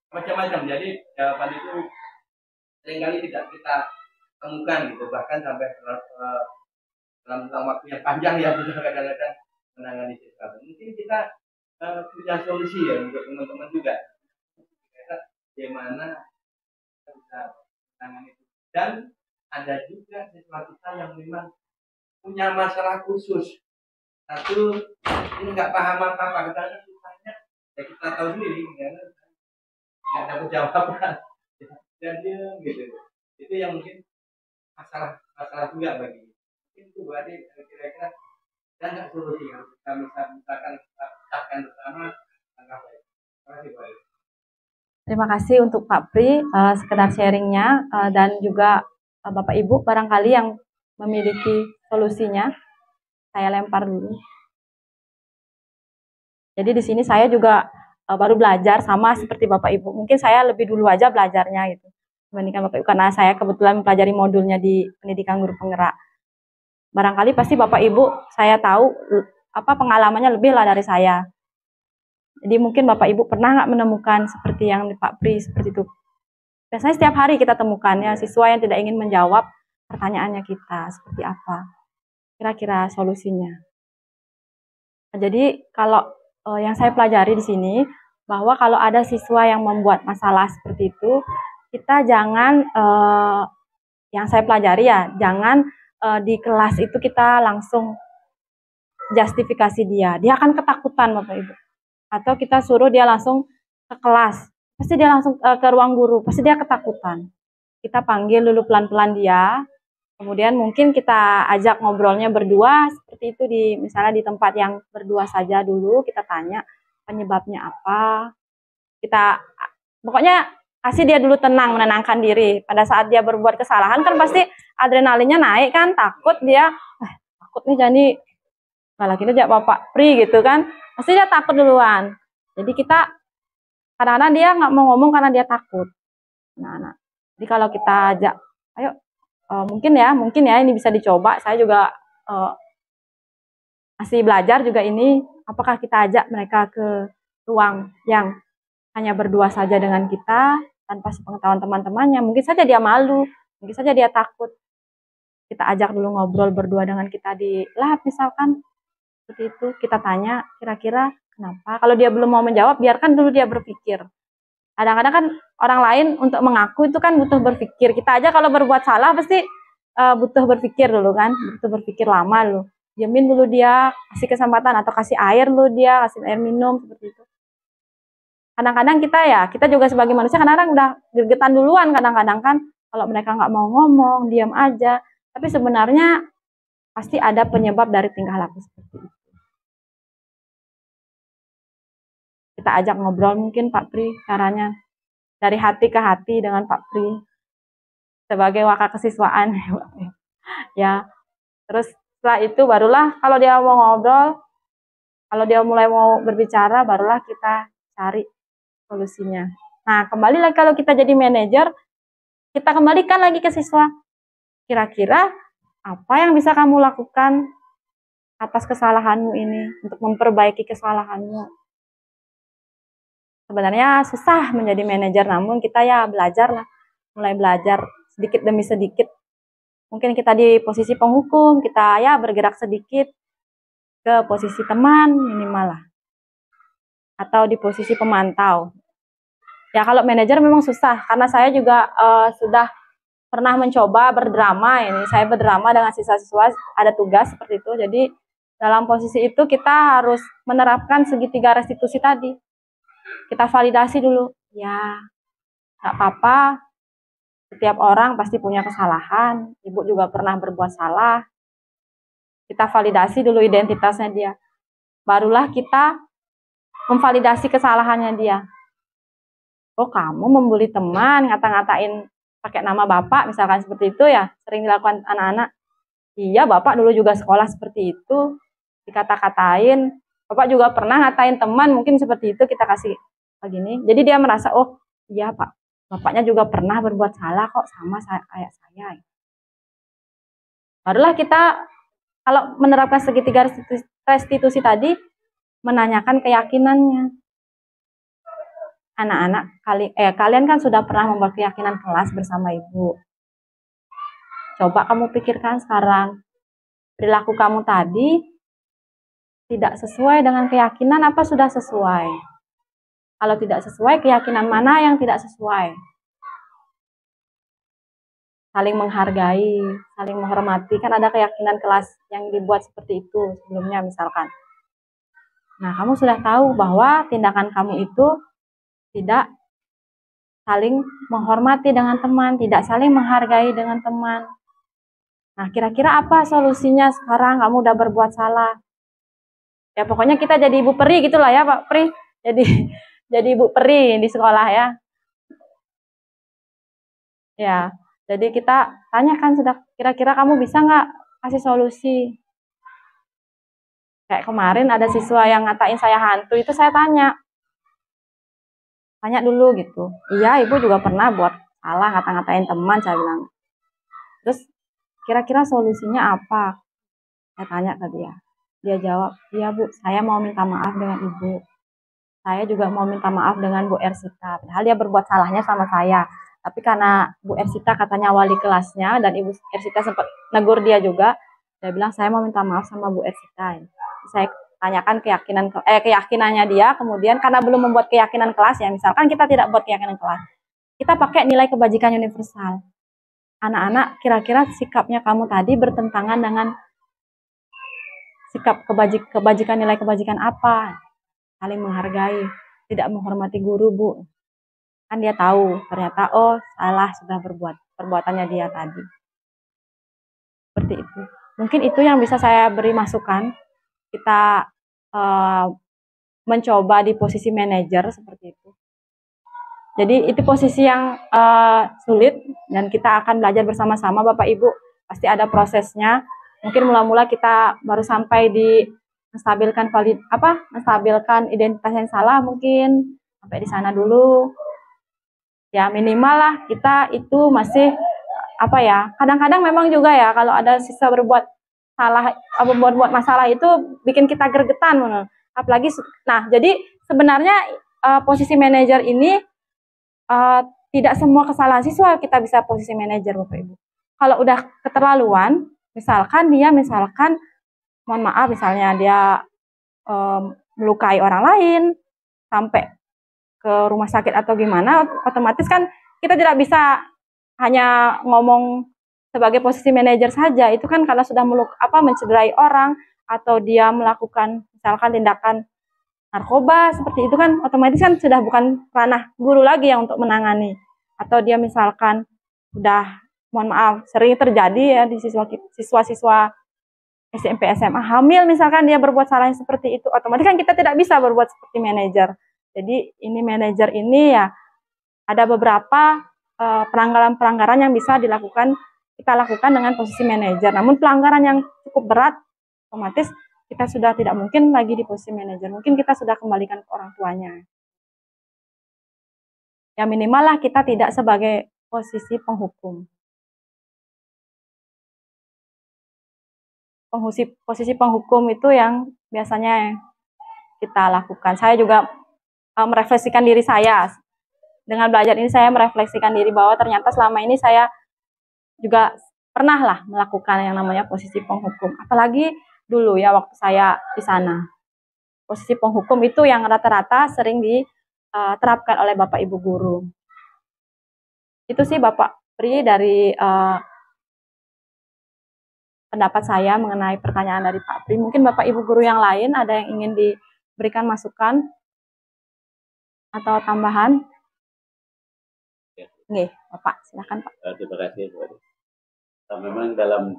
macam-macam. Jadi jawaban itu seringkali tidak kita temukan gitu, bahkan sampai dalam waktu yang panjang ya sudah kadang-kadang menangani siswa. Mungkin kita punya solusi ya untuk teman-teman juga. Bagaimana kita bisa menangani itu. Dan ada juga siswa kita yang memang punya masalah khusus. Satu, ini nggak paham apa-apa, kadang-kadang susahnya ya kita tahu sendiri, nggak dapat jawaban, dan dia gitu. Itu yang mungkin masalah juga bagi. Mungkin itu berarti kira-kira dan nggak solusi yang kita misalkan pecahkan bersama langkah baik. Terima kasih Pak. Terima kasih untuk Pak Pri sekedar sharingnya dan juga Bapak Ibu barangkali yang memiliki solusinya. Saya lempar dulu. Jadi di sini saya juga baru belajar sama seperti Bapak Ibu. Mungkin saya lebih dulu aja belajarnya gitu dibandingkan Bapak Ibu karena saya kebetulan mempelajari modulnya di pendidikan guru penggerak. Barangkali pasti Bapak Ibu saya tahu pengalamannya lebih lah dari saya. Jadi mungkin Bapak Ibu pernah nggak menemukan seperti yang di Pak Pri seperti itu. Biasanya setiap hari kita temukannya siswa yang tidak ingin menjawab pertanyaannya kita seperti apa. Kira-kira solusinya. Jadi kalau yang saya pelajari di sini bahwa kalau ada siswa yang membuat masalah seperti itu, kita jangan yang saya pelajari ya, jangan di kelas itu kita langsung justifikasi dia. Dia akan ketakutan Bapak Ibu. Atau kita suruh dia langsung ke kelas, pasti dia langsung ke ruang guru, pasti dia ketakutan. Kita panggil dulu pelan-pelan dia, kemudian mungkin kita ajak ngobrolnya berdua, seperti itu misalnya di tempat yang berdua saja dulu, kita tanya penyebabnya apa. Pokoknya kasih dia dulu tenang, menenangkan diri. Pada saat dia berbuat kesalahan kan pasti adrenalinnya naik kan, takut dia, takut nih jadi malah kita ajak Bapak Pri gitu kan. Pasti dia takut duluan. Jadi kita kadang-kadang dia nggak mau ngomong karena dia takut. Nah. Jadi kalau kita ajak, ayo mungkin ya ini bisa dicoba. Saya juga masih belajar juga ini. Apakah kita ajak mereka ke ruang yang hanya berdua saja dengan kita tanpa sepengetahuan teman-temannya? Mungkin saja dia malu, mungkin saja dia takut. Kita ajak dulu ngobrol berdua dengan kita di lab misalkan. Seperti itu, kita tanya kira-kira kenapa. Kalau dia belum mau menjawab, biarkan dulu dia berpikir. Kadang-kadang kan orang lain untuk mengaku itu kan butuh berpikir. Kita aja kalau berbuat salah pasti butuh berpikir dulu kan, butuh berpikir lama loh. Diamin dulu dia, kasih kesempatan atau kasih air dulu dia, kasih air minum seperti itu. Kadang-kadang kita juga sebagai manusia kadang-kadang udah gergetan duluan kadang-kadang kan. Kalau mereka nggak mau ngomong, diam aja. Tapi sebenarnya pasti ada penyebab dari tingkah laku seperti itu. Kita ajak ngobrol mungkin Pak Pri caranya dari hati ke hati dengan Pak Pri sebagai wakil kesiswaan ya. Terus setelah itu barulah kalau dia mau ngobrol, kalau dia mulai mau berbicara, barulah kita cari solusinya. Nah kembali lagi kalau kita jadi manajer, kita kembalikan lagi ke siswa. Kira-kira apa yang bisa kamu lakukan atas kesalahanmu ini untuk memperbaiki kesalahanmu? Sebenarnya susah menjadi manajer, namun kita ya belajar lah, mulai belajar sedikit demi sedikit. Mungkin kita di posisi penghukum, kita ya bergerak sedikit ke posisi teman minimal lah, atau di posisi pemantau. Ya kalau manajer memang susah, karena saya juga sudah pernah mencoba berdrama. Ini saya berdrama dengan siswa-siswa, ada tugas seperti itu. Jadi dalam posisi itu kita harus menerapkan segitiga restitusi tadi. Kita validasi dulu, ya nggak apa-apa, setiap orang pasti punya kesalahan, ibu juga pernah berbuat salah. Kita validasi dulu identitasnya dia, barulah kita memvalidasi kesalahannya dia. Oh, kamu membuli teman, ngata-ngatain pakai nama bapak, misalkan seperti itu ya, sering dilakukan anak-anak. Iya, bapak dulu juga sekolah seperti itu, dikata-katain. Bapak juga pernah ngatain teman, mungkin seperti itu, kita kasih begini. Jadi dia merasa, oh iya pak, bapaknya juga pernah berbuat salah kok, sama kayak saya. Barulah kita, kalau menerapkan segitiga restitusi tadi, menanyakan keyakinannya. Anak-anak, kalian kan sudah pernah membuat keyakinan kelas bersama ibu. Coba kamu pikirkan sekarang, perilaku kamu tadi tidak sesuai dengan keyakinan apa sudah sesuai? Kalau tidak sesuai, keyakinan mana yang tidak sesuai? Saling menghargai, saling menghormati, kan ada keyakinan kelas yang dibuat seperti itu sebelumnya misalkan. Nah, kamu sudah tahu bahwa tindakan kamu itu tidak saling menghormati dengan teman, tidak saling menghargai dengan teman. Nah, kira-kira apa solusinya sekarang kamu udah berbuat salah? Ya, pokoknya kita jadi ibu peri gitulah ya, Pak Pri. Jadi ibu peri di sekolah ya. Ya, jadi kita tanyakan sudah, kira-kira kamu bisa nggak kasih solusi? Kayak kemarin ada siswa yang ngatain saya hantu, itu saya tanya dulu gitu. Iya, ibu juga pernah buat salah, ngata-ngatain teman, saya bilang. Terus kira-kira solusinya apa? Saya tanya ke dia. Dia jawab, iya bu, saya mau minta maaf dengan ibu. Saya juga mau minta maaf dengan Bu Ersita. Padahal dia berbuat salahnya sama saya. Tapi karena Bu Ersita katanya wali kelasnya, dan Ibu Ersita sempat negur dia juga, dia bilang saya mau minta maaf sama Bu Ersita. Saya tanyakan keyakinannya dia, kemudian karena belum membuat keyakinan kelas ya, misalkan kita tidak buat keyakinan kelas, kita pakai nilai kebajikan universal. Anak-anak, kira-kira sikapnya kamu tadi bertentangan dengan sikap kebajikan, nilai kebajikan apa? Saling menghargai, tidak menghormati guru bu. Kan dia tahu, ternyata oh salah sudah berbuat, perbuatannya dia tadi. Seperti itu. Mungkin itu yang bisa saya beri masukan. Kita mencoba di posisi manajer seperti itu. Jadi itu posisi yang sulit, dan kita akan belajar bersama-sama Bapak Ibu. Pasti ada prosesnya. Mungkin mula-mula kita baru sampai di menstabilkan identitas yang salah, mungkin sampai di sana dulu. Ya minimal lah kita itu masih kadang-kadang memang juga ya, kalau ada siswa berbuat salah, buat masalah itu bikin kita gregetan, apalagi. Nah, jadi sebenarnya posisi manajer ini tidak semua kesalahan siswa kita bisa posisi manajer Bapak Ibu. Kalau udah keterlaluan, misalkan mohon maaf, misalnya dia melukai orang lain sampai ke rumah sakit atau gimana, otomatis kan kita tidak bisa hanya ngomong sebagai posisi manajer saja. Itu kan kalau sudah mencederai orang, atau dia melakukan misalkan tindakan narkoba seperti itu, kan otomatis kan sudah bukan ranah guru lagi yang untuk menangani. Atau dia misalkan sudah, mohon maaf, sering terjadi ya di siswa-siswa SMP SMA hamil, misalkan dia berbuat salah yang seperti itu, otomatis kan kita tidak bisa berbuat seperti manajer. Jadi ini manajer ini ya ada beberapa pelanggaran-pelanggaran yang bisa kita lakukan dengan posisi manajer. Namun pelanggaran yang cukup berat, otomatis kita sudah tidak mungkin lagi di posisi manajer. Mungkin kita sudah kembalikan ke orang tuanya. Ya minimal lah kita tidak sebagai posisi penghukum. Posisi penghukum itu yang biasanya kita lakukan. Saya juga merefleksikan diri saya. Dengan belajar ini saya merefleksikan diri bahwa ternyata selama ini saya juga pernah lah melakukan yang namanya posisi penghukum. Apalagi dulu ya waktu saya di sana. Posisi penghukum itu yang rata-rata sering diterapkan oleh Bapak Ibu guru. Itu sih Bapak Pri dari pendapat saya mengenai pertanyaan dari Pak Pri. Mungkin Bapak Ibu guru yang lain ada yang ingin diberikan masukan atau tambahan? Ya. Oke, Bapak, silakan Pak. Terima kasih, Bu. Memang dalam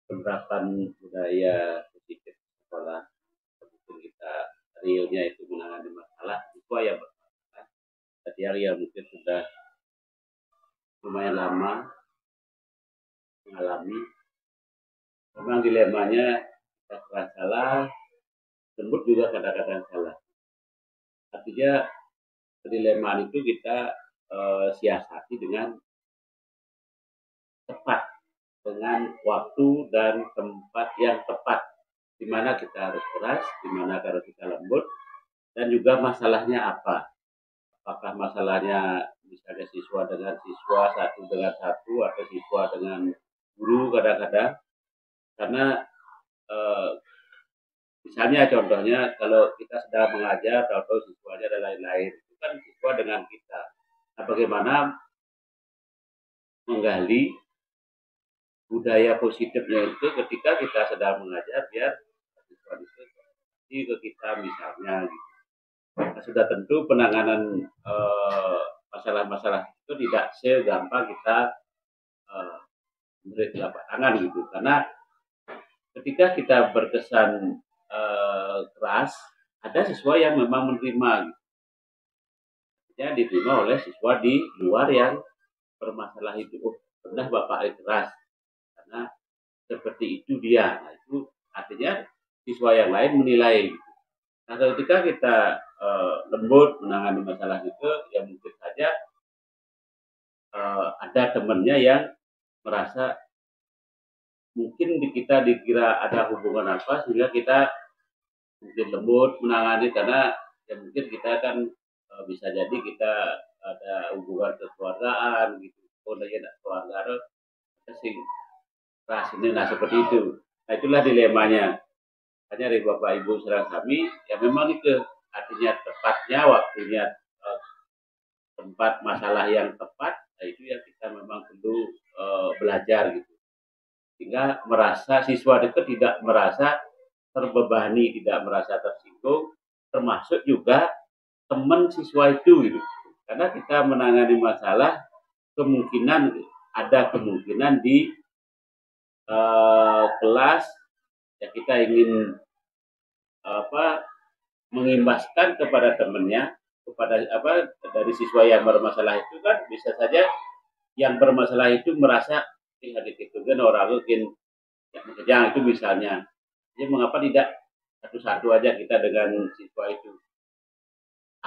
penerapan budaya positif sekolah, kita realnya itu menangani masalah siswa yang bermasalah. Tadi yang mungkin sudah lumayan lama mengalami, memang dilemanya kita keras salah, lembut juga kadang-kadang salah. Artinya dilema itu kita siasati dengan tepat, dengan waktu dan tempat yang tepat, di mana kita harus keras, di mana harus kita lembut, dan juga masalahnya apa. Apakah masalahnya misalnya siswa dengan siswa, satu dengan satu, atau siswa dengan guru kadang-kadang. Karena misalnya contohnya kalau kita sedang mengajar, atau siswanya dan lain-lain, itu kan siswa dengan kita. Nah, bagaimana menggali budaya positifnya itu ketika kita sedang mengajar, biar siswa itu ke kita misalnya gitu. Nah, sudah tentu penanganan masalah-masalah itu tidak segampang kita beri telapak tangan gitu, karena ketika kita berkesan keras, ada siswa yang memang menerima gitu. Ya, diterima oleh siswa di luar yang bermasalah itu. Oh, pernah Bapak keras karena seperti itu dia. Nah, itu artinya siswa yang lain menilai. Nah, ketika kita lembut menangani masalah itu, ya mungkin saja ada temannya yang merasa mungkin di kita dikira ada hubungan apa, sehingga kita mungkin lembut menangani, karena ya mungkin kita kan bisa jadi kita ada hubungan kekeluargaan gitu. Oh, lagi ada keluarga sing ras ini, nah seperti itu. Nah, itulah dilemanya. Hanya dari Bapak Ibu serang kami, ya memang itu artinya tepatnya waktunya, tempat masalah yang tepat, nah itu yang kita memang perlu belajar gitu. Sehingga merasa siswa itu tidak merasa terbebani, tidak merasa tersinggung, termasuk juga teman siswa itu gitu. Karena kita menangani masalah, ada kemungkinan di kelas ya kita ingin mengimbaskan kepada temannya, kepada dari siswa yang bermasalah itu, kan bisa saja yang bermasalah itu merasa hadit itu kan orang mungkin yang itu misalnya. Jadi mengapa tidak satu-satu aja kita dengan siswa itu?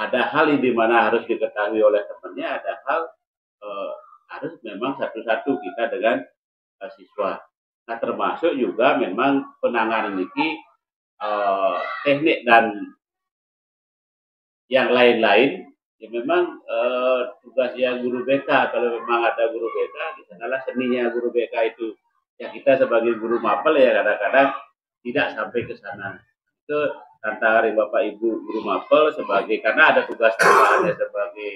Ada hal di mana harus diketahui oleh temannya, ada hal harus memang satu-satu kita dengan siswa. Nah, termasuk juga memang penanganan ini teknik dan yang lain-lain, ya memang tugasnya guru BK. Kalau memang ada guru BK, di sanalah seninya guru BK itu. Ya kita sebagai guru mapel ya kadang-kadang tidak sampai ke sana. Itu tantangan Bapak Ibu guru mapel karena ada tugas tambahannya sebagai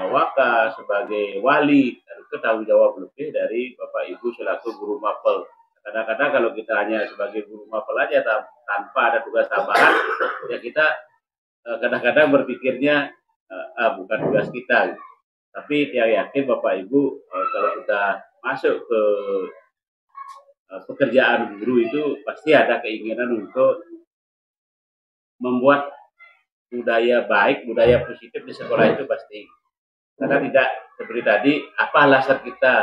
waka, sebagai wali, dan itu tanggung jawab lebih dari Bapak Ibu selaku guru mapel. Kadang-kadang kalau kita hanya sebagai guru mapel aja tanpa ada tugas tambahan, ya kita kadang-kadang berpikirnya bukan tugas kita. Tapi yang yakin Bapak Ibu kalau kita masuk ke pekerjaan guru itu pasti ada keinginan untuk membuat budaya baik, budaya positif di sekolah itu pasti. Karena tidak seperti tadi, apa alasan kita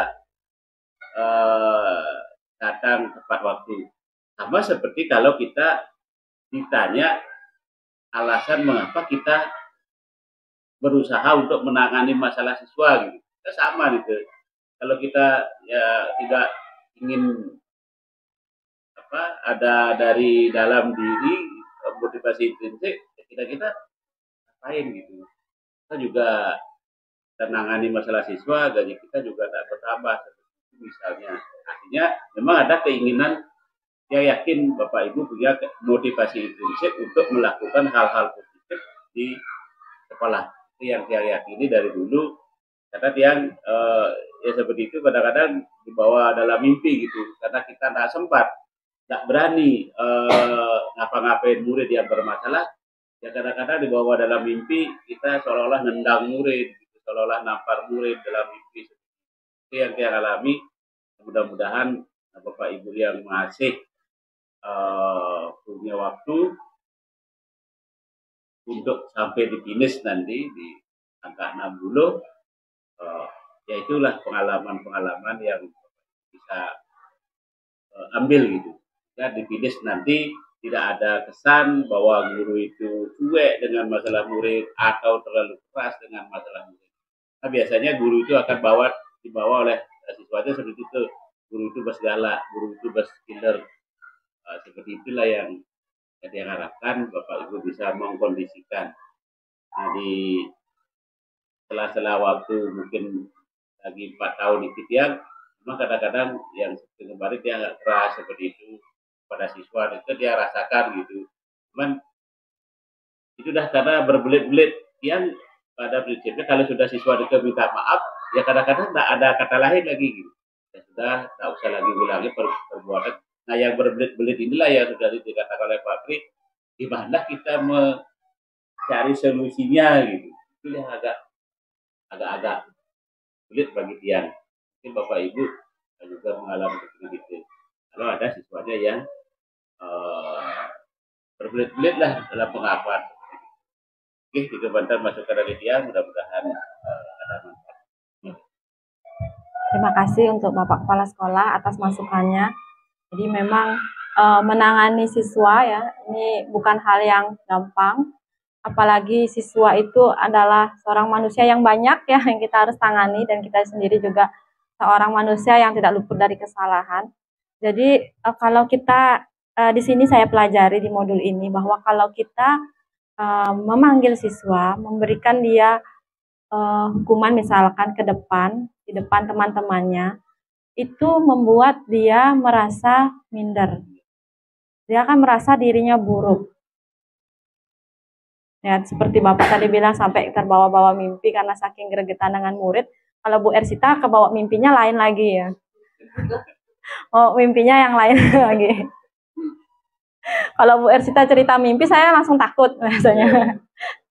datang tepat waktu. Sama seperti kalau kita ditanya alasan mengapa kita berusaha untuk menangani masalah siswa gitu. Kita sama gitu. Kalau kita ya tidak ingin ada dari dalam diri motivasi intrinsik, kita ngapain gitu. Kita juga menangani masalah siswa, gaji kita juga tak bertambah misalnya. Artinya memang ada keinginan yang yakin Bapak Ibu punya motivasi intrinsik untuk melakukan hal-hal positif di sekolah. Itu yang saya yakini dari dulu, karena yang ya seperti itu kadang-kadang dibawa dalam mimpi gitu, karena kita tidak sempat, tidak berani ngapa-ngapain murid yang bermasalah, ya kadang-kadang dibawa dalam mimpi kita seolah-olah nendang murid, gitu, seolah-olah nampar murid dalam mimpi. Itu yang kita alami. Mudah-mudahan Bapak Ibu yang masih punya waktu untuk sampai di finish nanti di angka 60, ya itulah pengalaman-pengalaman yang bisa ambil gitu. Ya di finish nanti tidak ada kesan bahwa guru itu cuek dengan masalah murid atau terlalu keras dengan masalah murid. Nah, biasanya guru itu akan dibawa oleh siswanya seperti itu. Guru itu bergalak, guru itu berkiller. Seperti itulah yang diharapkan Bapak Ibu bisa mengkondisikan. Nah, di sela-sela waktu mungkin lagi 4 tahun di Kitian, memang kadang-kadang yang seperti kemarin dia agak keras seperti itu pada siswa, itu dia rasakan gitu. Cuman itu dah karena berbelit-belit yang pada prinsipnya kalau sudah siswa itu minta maaf, ya kadang-kadang tidak ada kata lain lagi gitu. Ya sudah, tidak usah lagi ulangi perbuatan. Nah, yang berbelit-belit inilah yang sudah dikatakan oleh Pak Pri, di mana kita mencari solusinya gitu. Itu yang agak sulit bagi Tian. Mungkin Bapak Ibu juga mengalami seperti itu. Kalau ada siswanya yang berbelit-belit lah dalam pengakuan. Oke, tiga bantuan masukan dari Tian, mudah-mudahan ada manfaat. Terima kasih untuk Bapak Kepala Sekolah atas masukannya. Jadi memang menangani siswa ya, ini bukan hal yang gampang. Apalagi siswa itu adalah seorang manusia yang banyak ya yang kita harus tangani, dan kita sendiri juga seorang manusia yang tidak luput dari kesalahan. Jadi kalau kita di sini saya pelajari di modul ini bahwa kalau kita memanggil siswa, memberikan dia hukuman misalkan di depan teman-temannya, itu membuat dia merasa minder. Dia akan merasa dirinya buruk. Ya, seperti Bapak tadi bilang sampai terbawa-bawa mimpi karena saking gregetan dengan murid. Kalau Bu Ersita kebawa mimpinya lain lagi ya. Oh, mimpinya yang lain lagi. Kalau Bu Ersita cerita mimpi, saya langsung takut biasanya.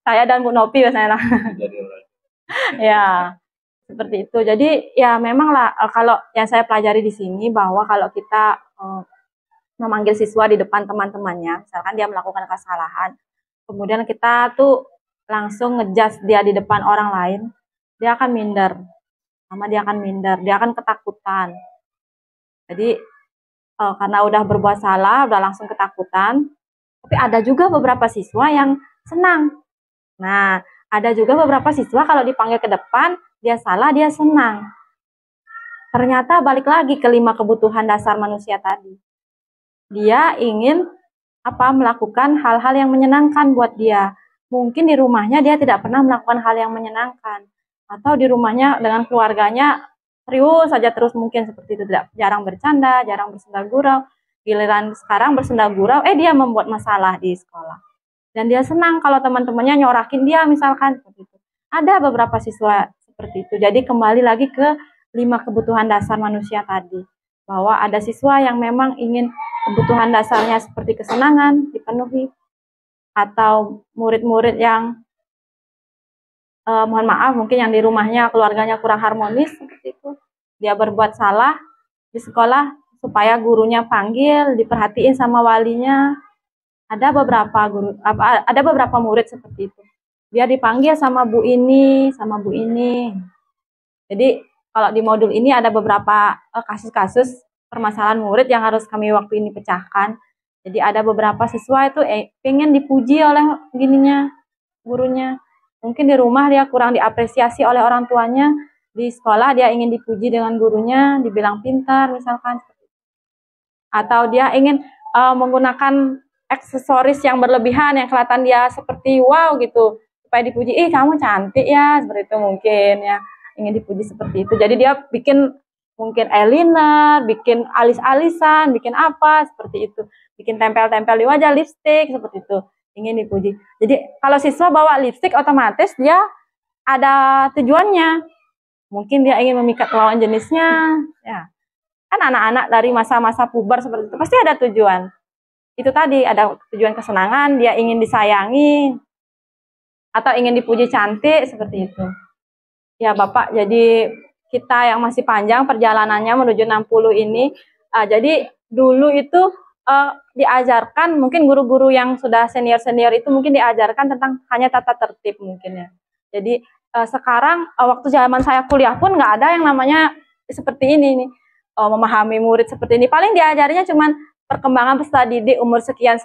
Saya dan Bu Nopi biasanya. Ya, seperti itu. Jadi ya memang lah kalau yang saya pelajari di sini bahwa kalau kita memanggil siswa di depan teman-temannya, misalkan dia melakukan kesalahan, kemudian kita tuh langsung ngejudge dia di depan orang lain, dia akan minder. Dia akan ketakutan. Jadi karena udah berbuat salah, udah langsung ketakutan. Tapi ada juga beberapa siswa yang senang. Nah, ada juga beberapa siswa kalau dipanggil ke depan, dia salah, dia senang. Ternyata balik lagi ke 5 kebutuhan dasar manusia tadi. Dia ingin melakukan hal-hal yang menyenangkan buat dia. Mungkin di rumahnya dia tidak pernah melakukan hal yang menyenangkan. Atau di rumahnya dengan keluarganya serius saja terus, mungkin seperti itu, jarang bercanda, jarang bersenda gurau. Giliran sekarang bersenda gurau, dia membuat masalah di sekolah. Dan dia senang kalau teman-temannya nyorakin dia misalkan seperti itu. Ada beberapa siswa seperti itu. Jadi kembali lagi ke 5 kebutuhan dasar manusia tadi. Bahwa ada siswa yang memang ingin kebutuhan dasarnya seperti kesenangan dipenuhi. Atau murid-murid yang mohon maaf, mungkin yang di rumahnya keluarganya kurang harmonis seperti itu. Dia berbuat salah di sekolah supaya gurunya panggil, diperhatiin sama walinya. Ada beberapa murid seperti itu. Dia dipanggil sama bu ini, sama bu ini. Jadi kalau di modul ini ada beberapa kasus-kasus permasalahan murid yang harus kami waktu ini pecahkan. Jadi ada beberapa siswa itu pengen dipuji oleh gurunya. Mungkin di rumah dia kurang diapresiasi oleh orang tuanya. Di sekolah dia ingin dipuji dengan gurunya, dibilang pintar misalkan. Atau dia ingin menggunakan aksesoris yang berlebihan, yang kelihatan dia seperti wow gitu, supaya dipuji, kamu cantik ya, seperti itu mungkin ya, ingin dipuji seperti itu. Jadi dia bikin mungkin eyeliner, bikin alis-alisan, bikin apa seperti itu, bikin tempel-tempel di wajah, lipstick seperti itu, ingin dipuji. Jadi kalau siswa bawa lipstick, otomatis dia ada tujuannya. mungkin dia ingin memikat lawan jenisnya, ya. Kan anak-anak dari masa-masa puber seperti itu pasti ada tujuan. Itu tadi, ada tujuan kesenangan, dia ingin disayangi atau ingin dipuji cantik seperti itu. Ya Bapak, jadi kita yang masih panjang perjalanannya menuju 60 ini, jadi dulu itu diajarkan, mungkin guru-guru yang sudah senior-senior itu mungkin diajarkan tentang hanya tata tertib mungkin ya. Jadi sekarang waktu zaman saya kuliah pun nggak ada yang namanya seperti ini nih, memahami murid seperti ini. Paling diajarinya cuman perkembangan peserta didik umur sekian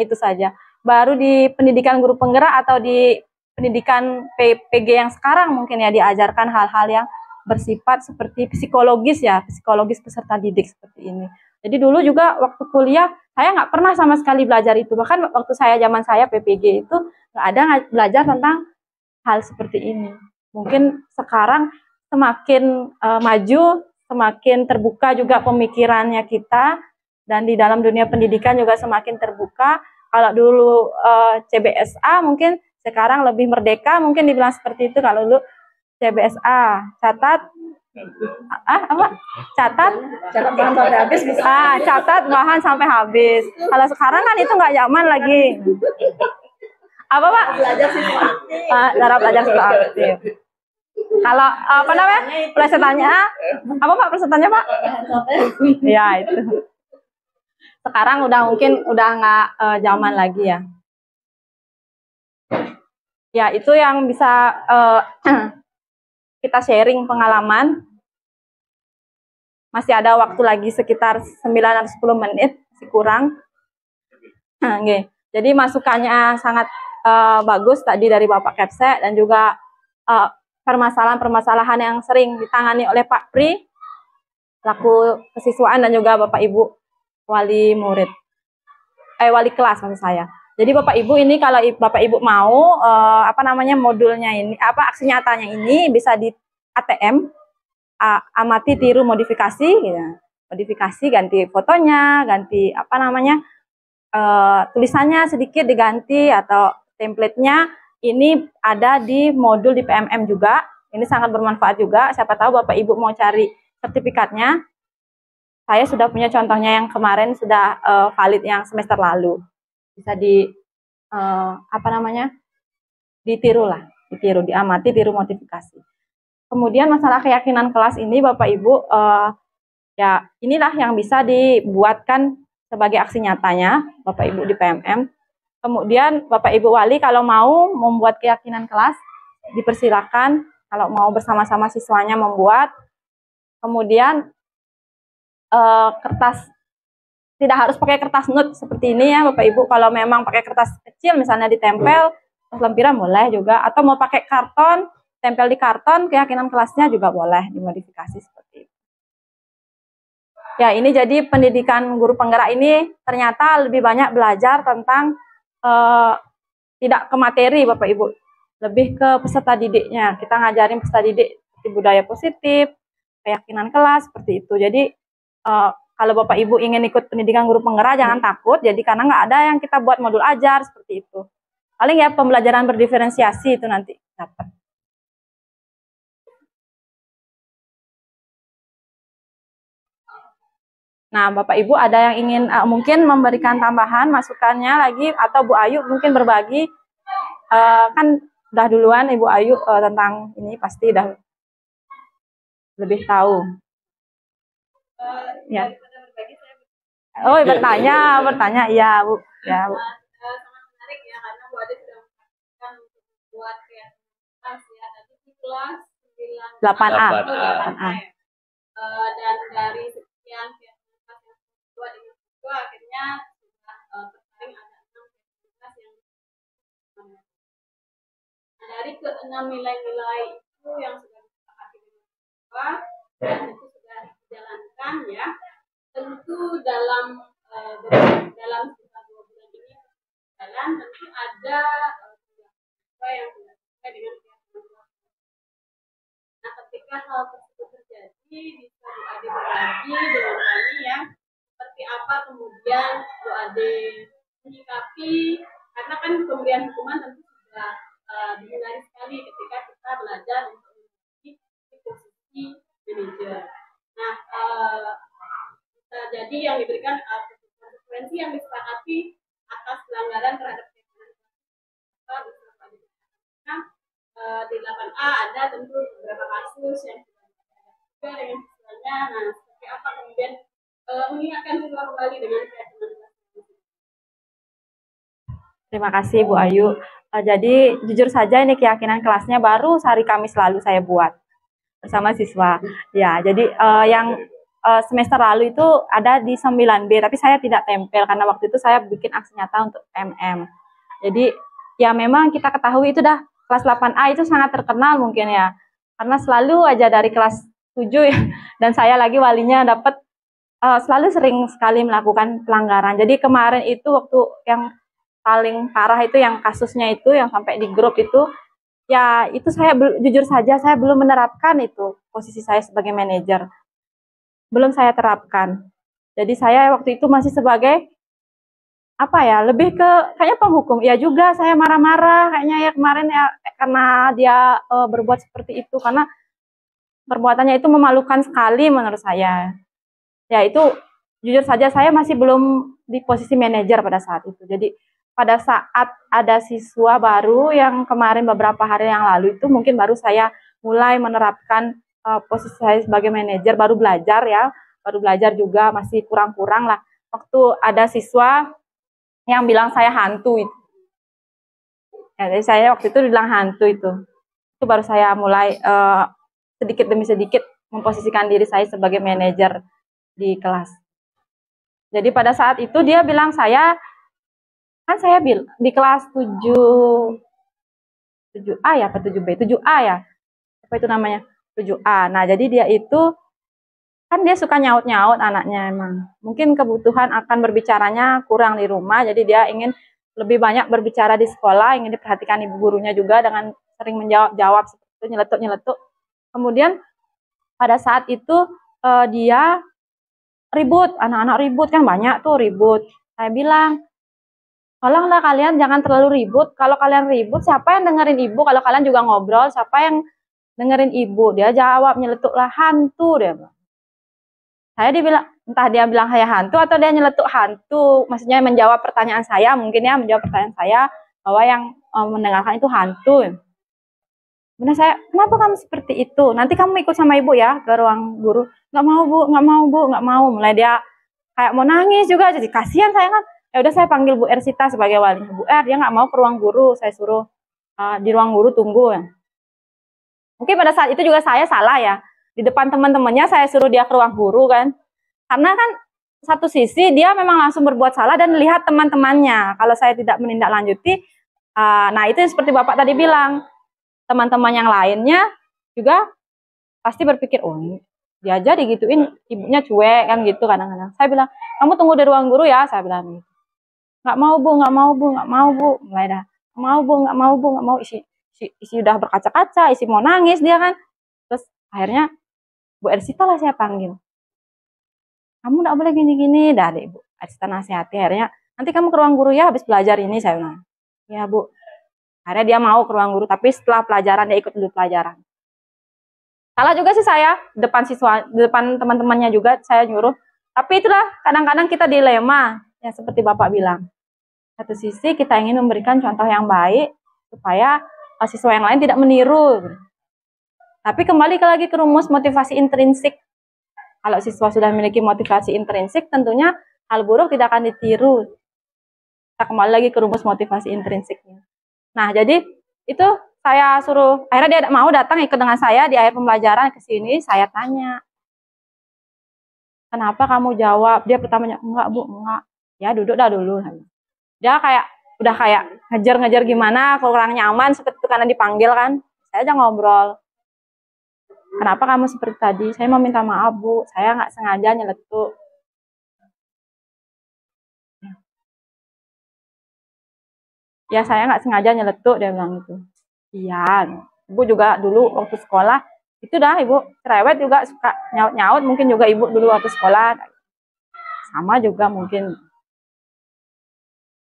itu saja. Baru di pendidikan guru penggerak atau di pendidikan PG yang sekarang mungkin ya diajarkan hal-hal yang bersifat seperti psikologis ya, psikologis peserta didik seperti ini. Jadi dulu juga waktu kuliah saya nggak pernah sama sekali belajar itu. Bahkan waktu zaman saya PPG itu nggak ada belajar tentang hal seperti ini. Mungkin sekarang semakin maju, semakin terbuka juga pemikirannya kita, dan di dalam dunia pendidikan juga semakin terbuka. Kalau dulu CBSA mungkin sekarang lebih merdeka, mungkin dibilang seperti itu. Kalau dulu CBSA, catat catat bahan sampai habis bisa. Catat bahan sampai habis. Kalau sekarang kan itu nggak zaman lagi. Apa Pak? Belajar siswa aktif. Cara belajar siswa aktif. Kalau apa namanya? Plesetannya apa Pak? Plesetannya Pak? Ya itu. Sekarang udah mungkin udah nggak zaman lagi ya. Ya itu yang bisa kita sharing pengalaman. Masih ada waktu lagi sekitar 9-10 menit, masih kurang. Jadi masukannya sangat bagus tadi dari Bapak Kepse, dan juga permasalahan-permasalahan yang sering ditangani oleh Pak Pri, selaku kesiswaan, dan juga Bapak Ibu wali murid, wali kelas maksud saya. Jadi Bapak Ibu ini kalau Bapak Ibu mau modulnya ini, aksi nyatanya ini bisa di ATM, amati tiru modifikasi gitu. Modifikasi, ganti fotonya, ganti tulisannya sedikit diganti, atau template-nya ini ada di modul di PMM juga. Ini sangat bermanfaat juga. Siapa tahu Bapak Ibu mau cari sertifikatnya. Saya sudah punya contohnya yang kemarin sudah valid yang semester lalu. Bisa ditiru, diamati, tiru modifikasi. Kemudian masalah keyakinan kelas ini Bapak Ibu, ya inilah yang bisa dibuatkan sebagai aksi nyatanya Bapak Ibu di PMM. Kemudian Bapak Ibu wali kalau mau membuat keyakinan kelas, dipersilakan kalau mau bersama-sama siswanya membuat. Kemudian kertas, tidak harus pakai kertas note seperti ini ya Bapak Ibu. Kalau memang pakai kertas kecil misalnya ditempel lempiran boleh juga, atau mau pakai karton, tempel di karton, keyakinan kelasnya juga boleh dimodifikasi seperti itu. Ya, ini jadi pendidikan guru penggerak ini ternyata lebih banyak belajar tentang tidak ke materi Bapak Ibu, lebih ke peserta didiknya. Kita ngajarin peserta didik seperti budaya positif, keyakinan kelas seperti itu. Jadi kalau Bapak Ibu ingin ikut pendidikan guru penggerak jangan takut, jadi karena nggak ada yang kita buat modul ajar seperti itu. Paling ya pembelajaran berdiferensiasi itu nanti dapat. Nah, Bapak Ibu ada yang ingin mungkin memberikan tambahan masukannya lagi, atau Bu Ayu mungkin berbagi, kan udah duluan Ibu Ayu tentang ini pasti udah lebih tahu. Ya. Oh, bertanya, iya Bu. Ya Bu. Sangat menarik ya, karena Bu Ade sudah mengatakan buat kreativitas ya, tadi di kelas 8A. Dan dari sekian kreativitas yang buat ini juga akhirnya tersaring ada 6 kreativitas yang dari ke-6 nilai-nilai itu yang sudah disepakati dengan siswa dan itu sudah dijalankan ya. Tentu dalam sekitar 2 bulan ini jalan, tentu ada siswa yang tidak sesuai dengan keyakinan. Nah, ketika hal tersebut terjadi, bisa Bu Ade berbagi dengan kami ya, seperti apa kemudian Bu Ade menyikapi, karena kan pemberian hukuman tentu sudah dihindari sekali ketika kita belajar untuk memiliki posisi manajer. Nah, bisa jadi yang diberikan konsekuensi yang disepakati atas pelanggaran terhadap nah, di 8A ada tentu beberapa kasus yang juga dengan siswanya. Nah, seperti apa kemudian mengingatkan siswa kembali dengan keyakinan. Terima kasih Bu Ayu. Jadi jujur saja ini keyakinan kelasnya baru hari Kamis lalu saya buat bersama siswa. Ya, jadi yang semester lalu itu ada di 9B, tapi saya tidak tempel karena waktu itu saya bikin aksi nyata untuk MM. Jadi ya memang kita ketahui itu dah kelas 8A itu sangat terkenal mungkin ya. Karena selalu aja dari kelas 7 ya, dan saya lagi walinya dapat selalu sering sekali melakukan pelanggaran. Jadi kemarin itu waktu yang paling parah itu yang kasusnya itu yang sampai di grup itu, ya itu saya jujur saja saya belum menerapkan itu posisi saya sebagai manajer. Belum saya terapkan. Jadi saya waktu itu masih sebagai apa ya, lebih ke kayaknya penghukum. Ya juga saya marah-marah kayaknya ya kemarin ya karena dia berbuat seperti itu, karena perbuatannya itu memalukan sekali menurut saya. Ya itu jujur saja saya masih belum di posisi manajer pada saat itu. Jadi pada saat ada siswa baru yang kemarin beberapa hari yang lalu itu mungkin baru saya mulai menerapkan posisi saya sebagai manajer, baru belajar juga masih kurang-kurang lah. Waktu ada siswa yang bilang saya hantu itu. Ya, jadi saya waktu itu bilang hantu itu baru saya mulai sedikit demi sedikit memposisikan diri saya sebagai manajer di kelas. Jadi pada saat itu dia bilang saya di kelas 7A ya apa 7B? 7A ya. Apa itu namanya? 7A. Nah, jadi dia itu kan dia suka nyaut-nyaut anaknya emang. Mungkin kebutuhan akan berbicaranya kurang di rumah, jadi dia ingin lebih banyak berbicara di sekolah, ingin diperhatikan ibu gurunya juga dengan sering menjawab seperti itu, nyeletuk-nyeletuk. Kemudian pada saat itu dia ribut, anak-anak ribut kan banyak tuh ribut. Saya bilang, tolonglah kalian jangan terlalu ribut. Kalau kalian ribut, siapa yang dengerin ibu? Kalau kalian juga ngobrol, siapa yang dengerin ibu? Dia jawab, nyeletuklah hantu dia. Saya dibilang, entah dia bilang saya hantu atau dia nyeletuk hantu. Maksudnya menjawab pertanyaan saya, mungkin ya menjawab pertanyaan saya bahwa yang mendengarkan itu hantu. Benar saya, kenapa kamu seperti itu? Nanti kamu ikut sama ibu ya ke ruang guru. Nggak mau bu, nggak mau bu, nggak mau. Mulai dia kayak mau nangis juga, jadi kasihan saya kan. Ya udah saya panggil Bu Ersita sebagai wali. Bu dia nggak mau ke ruang guru, saya suruh di ruang guru tunggu. Mungkin pada saat itu juga saya salah ya. Di depan teman-temannya saya suruh dia ke ruang guru kan. Karena kan satu sisi dia memang langsung berbuat salah dan lihat teman-temannya. Kalau saya tidak menindaklanjuti, nah itu seperti Bapak tadi bilang, teman-teman yang lainnya juga pasti berpikir, oh dia aja digituin, ibunya cuek kan gitu kadang-kadang. Saya bilang, kamu tunggu di ruang guru ya, saya bilang. Nggak mau bu, nggak mau bu, nggak mau bu, mulai dah. Mau bu, nggak mau bu, nggak mau, isi udah berkaca-kaca, isi mau nangis dia kan. Terus akhirnya Bu Ersita lah saya panggil. Kamu nggak boleh gini-gini, dah deh Bu Ersita nasihati. Akhirnya nanti kamu ke ruang guru ya habis belajar ini, saya bilang. Ya bu. Akhirnya dia mau ke ruang guru, tapi setelah pelajaran dia ikut dulu pelajaran. Salah juga sih saya, depan siswa, depan teman-temannya juga saya nyuruh. Tapi itulah kadang-kadang kita dilema, ya seperti Bapak bilang. Satu sisi kita ingin memberikan contoh yang baik supaya siswa yang lain tidak meniru. Tapi kembali lagi ke rumus motivasi intrinsik. Kalau siswa sudah memiliki motivasi intrinsik, tentunya hal buruk tidak akan ditiru. Kita kembali lagi ke rumus motivasi intrinsiknya. Nah, jadi itu saya suruh, akhirnya dia mau datang ikut dengan saya di akhir pembelajaran ke sini, saya tanya. Kenapa kamu jawab? Dia pertamanya, enggak bu, enggak. Ya duduk dah dulu. Dia udah kayak ngejar-ngejar gimana, kurang nyaman seperti itu karena dipanggil kan. Saya aja ngobrol. Kenapa kamu seperti tadi? Saya mau minta maaf bu, saya nggak sengaja nyeletuk. Ya saya nggak sengaja nyeletuk, dia bilang gitu. Iya, ibu juga dulu waktu sekolah, itu dah ibu cerewet juga suka nyaut-nyaut, mungkin juga ibu dulu waktu sekolah. Sama juga mungkin.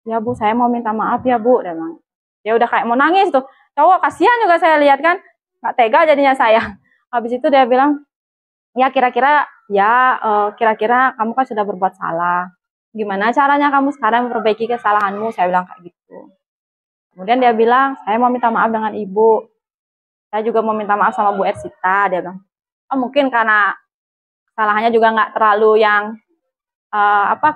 Ya bu, saya mau minta maaf ya bu, dia bilang. Dia udah kayak mau nangis tuh. Cowok kasihan juga saya lihat kan, nggak tega jadinya saya. Habis itu dia bilang, ya kira-kira kamu kan sudah berbuat salah. Gimana caranya kamu sekarang memperbaiki kesalahanmu? Saya bilang kayak gitu. Kemudian dia bilang, saya mau minta maaf dengan ibu. Saya juga mau minta maaf sama Bu Ersita. Dia bilang, oh mungkin karena kesalahannya juga nggak terlalu yang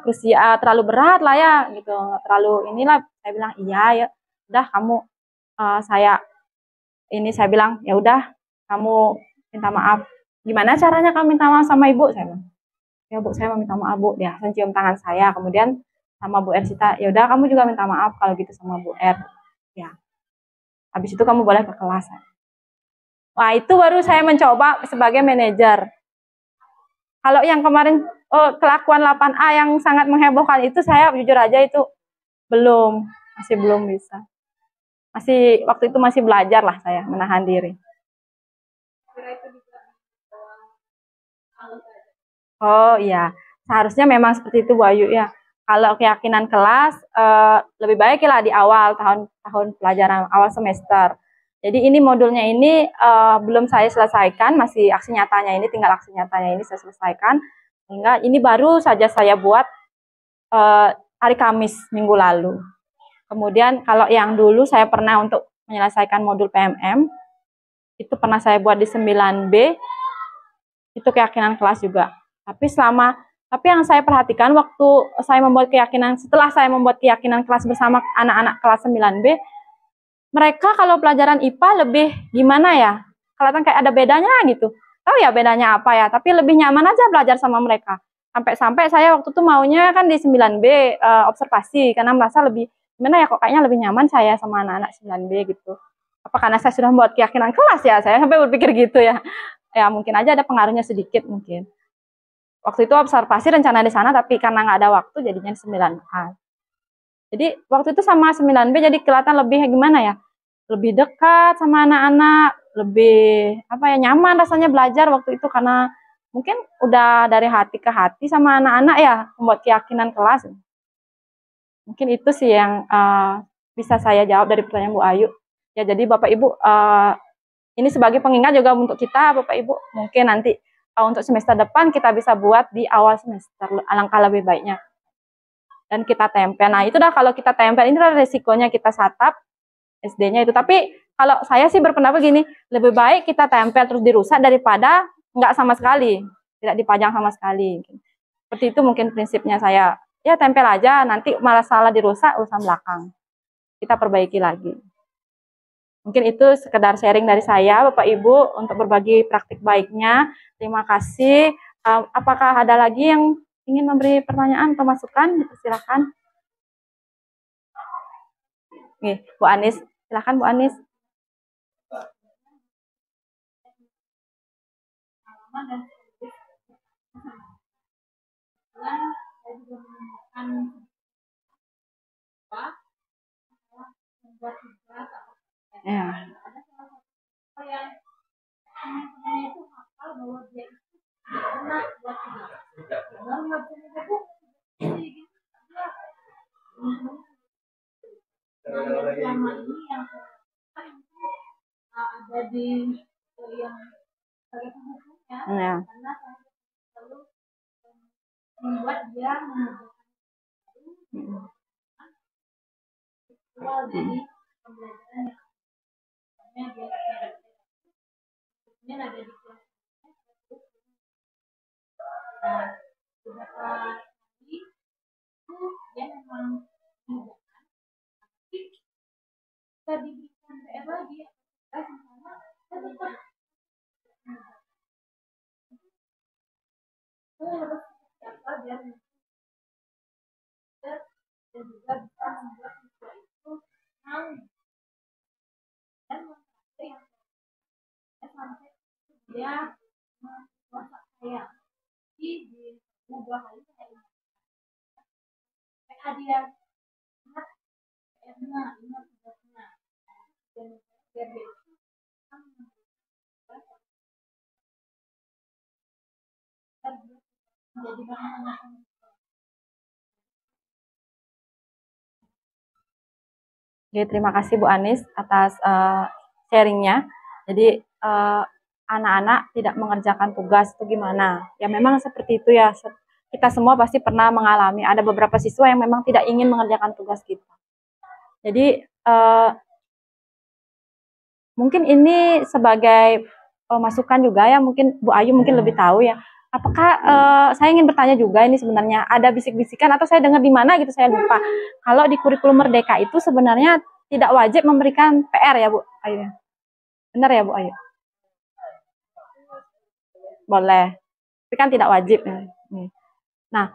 krusial, terlalu berat lah ya, gitu. Nggak terlalu inilah. Saya bilang, iya ya, udah kamu saya bilang, ya udah kamu minta maaf. Gimana caranya kamu minta maaf sama ibu? Saya bilang, ya Bu, saya mau minta maaf Bu. Dia cium tangan saya, kemudian sama Bu Ersita, ya udah kamu juga minta maaf kalau gitu sama Bu Er. Ya. Habis itu kamu boleh ke kelas. Wah, itu baru saya mencoba sebagai manajer. Kalau yang kemarin kelakuan 8A yang sangat menghebohkan itu, saya jujur aja itu masih belum bisa. Waktu itu masih belajar lah saya menahan diri. Oh iya, seharusnya memang seperti itu Bu Ayu ya. Kalau keyakinan kelas lebih baik lah di awal tahun pelajaran awal semester. Jadi ini modulnya ini belum saya selesaikan, masih aksi nyatanya ini, tinggal aksi nyatanya ini saya selesaikan. Sehingga ini baru saja saya buat hari Kamis minggu lalu. Kemudian kalau yang dulu saya pernah untuk menyelesaikan modul PMM, itu pernah saya buat di 9B, itu keyakinan kelas juga. Tapi yang saya perhatikan waktu setelah saya membuat keyakinan kelas bersama anak-anak kelas 9B, mereka kalau pelajaran IPA lebih gimana ya, kelihatan kayak ada bedanya gitu. Tahu ya bedanya apa ya, tapi lebih nyaman aja belajar sama mereka. Sampai-sampai saya waktu itu maunya kan di 9B observasi, karena merasa lebih, gimana ya kok kayaknya lebih nyaman saya sama anak-anak 9B gitu. Apa karena saya sudah membuat keyakinan kelas ya, saya sampai berpikir gitu ya. Ya mungkin aja ada pengaruhnya sedikit mungkin. Waktu itu observasi rencana di sana, tapi karena nggak ada waktu jadinya 9A. Jadi waktu itu sama 9B jadi kelihatan lebih gimana ya, lebih dekat sama anak-anak, lebih nyaman rasanya belajar waktu itu karena mungkin udah dari hati ke hati sama anak-anak ya, membuat keyakinan kelas. Mungkin itu sih yang bisa saya jawab dari pertanyaan Bu Ayu. Ya jadi Bapak Ibu, ini sebagai pengingat juga untuk kita Bapak Ibu, mungkin nanti untuk semester depan kita bisa buat di awal semester, alangkah lebih baiknya. Dan kita tempel. Nah itu dah kalau kita tempel, ini adalah resikonya kita satap SD-nya itu. Tapi kalau saya sih berpendapat gini, lebih baik kita tempel terus dirusak daripada nggak sama sekali, tidak dipajang sama sekali. Seperti itu mungkin prinsipnya saya. Ya tempel aja, nanti malah salah dirusak urusan belakang. Kita perbaiki lagi. Mungkin itu sekedar sharing dari saya, Bapak Ibu, untuk berbagi praktik baiknya. Terima kasih. Apakah ada lagi yang ingin memberi pertanyaan atau masukan? Silakan. Nih, Bu Anis. Silakan Bu Anis. Ya. Selama ini yang ada di yang hukumnya, karena saya selalu membuat dia mengerjakan dari pembelajaran yang dia ada di kelas. Nah, beberapa kali itu dia memang mengerjakan, tapi kita diberikan PR lagi, sama saya tetap harus siapa biar dan juga bisa membuat siswa itu mau dan yang sampai dia merasa saya di dua kali saya dia ingat ingat tugasnya dan biar dia menjadi bahan. Oke, terima kasih Bu Anis atas sharingnya. Jadi anak-anak tidak mengerjakan tugas itu gimana? Ya memang seperti itu ya. Kita semua pasti pernah mengalami. Ada beberapa siswa yang memang tidak ingin mengerjakan tugas kita. Jadi mungkin ini sebagai masukan juga ya, mungkin Bu Ayu mungkin lebih tahu ya. Apakah saya ingin bertanya juga ini sebenarnya ada bisik-bisikan atau saya dengar di mana gitu, saya lupa. Kalau di kurikulum Merdeka itu sebenarnya tidak wajib memberikan PR ya Bu Ayu. Benar ya Bu Ayu? Boleh. Tapi kan tidak wajib ya. Nah,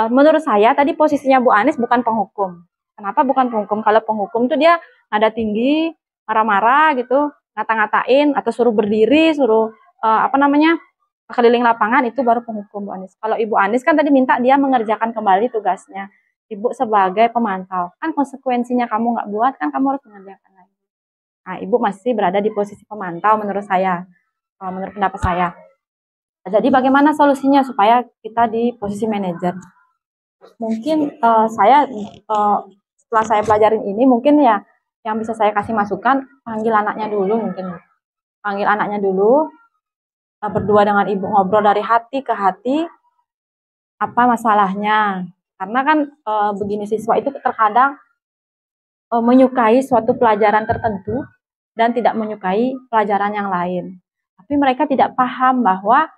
menurut saya tadi posisinya Bu Anies bukan penghukum. Kenapa bukan penghukum? Kalau penghukum tuh dia nada tinggi, marah-marah gitu, ngata-ngatain atau suruh berdiri, suruh keliling lapangan, itu baru penghukum Bu Anies. Kalau Ibu Anies kan tadi minta dia mengerjakan kembali tugasnya. Ibu sebagai pemantau, kan konsekuensinya kamu nggak buat, kan kamu harus mengerjakan lagi. Nah, Ibu masih berada di posisi pemantau menurut saya, menurut pendapat saya. Jadi bagaimana solusinya supaya kita di posisi manajer? Mungkin setelah saya pelajarin ini, mungkin ya yang bisa saya kasih masukan, panggil anaknya dulu mungkin. Panggil anaknya dulu, berdua dengan ibu, ngobrol dari hati ke hati, apa masalahnya. Karena kan begini, siswa itu terkadang menyukai suatu pelajaran tertentu dan tidak menyukai pelajaran yang lain. Tapi mereka tidak paham bahwa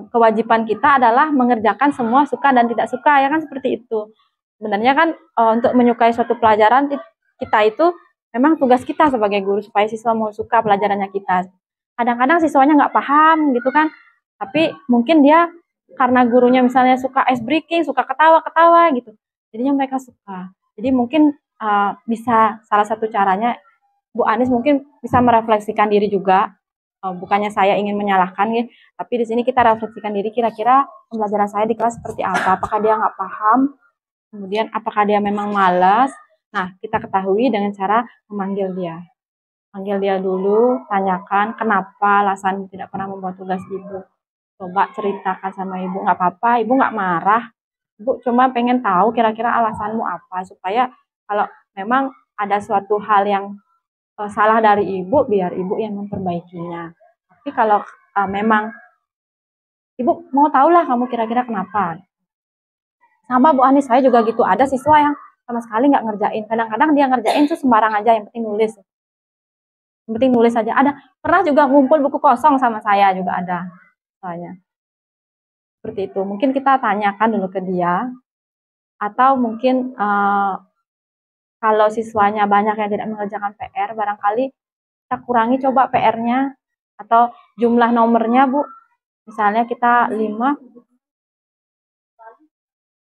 kewajiban kita adalah mengerjakan semua suka dan tidak suka, ya kan seperti itu. Sebenarnya kan untuk menyukai suatu pelajaran kita itu memang tugas kita sebagai guru supaya siswa mau suka pelajarannya kita. Kadang-kadang siswanya nggak paham gitu kan, tapi mungkin dia karena gurunya misalnya suka ice breaking, suka ketawa-ketawa gitu, jadinya mereka suka. Jadi mungkin bisa salah satu caranya Bu Anies mungkin bisa merefleksikan diri juga. Bukannya saya ingin menyalahkan ya, tapi di sini kita refleksikan diri, kira-kira pembelajaran saya di kelas seperti apa, apakah dia nggak paham, kemudian apakah dia memang malas. Nah, kita ketahui dengan cara memanggil dia. Panggil dia dulu, tanyakan kenapa alasan tidak pernah membuat tugas ibu. Coba ceritakan sama ibu, nggak apa-apa, ibu nggak marah. Ibu cuma pengen tahu kira-kira alasanmu apa, supaya kalau memang ada suatu hal yang salah dari ibu, biar ibu yang memperbaikinya. Tapi kalau memang ibu mau tahu lah kamu kira-kira kenapa. Sama Bu Anies, saya juga gitu. Ada siswa yang sama sekali nggak ngerjain. Kadang-kadang dia ngerjain tuh sembarang aja, yang penting nulis. Yang penting nulis saja. Ada pernah juga ngumpul buku kosong sama saya juga ada. Soalnya seperti itu. Mungkin kita tanyakan dulu ke dia, atau mungkin kalau siswanya banyak yang tidak mengerjakan PR, barangkali kita kurangi coba PR-nya atau jumlah nomornya Bu. Misalnya kita 5,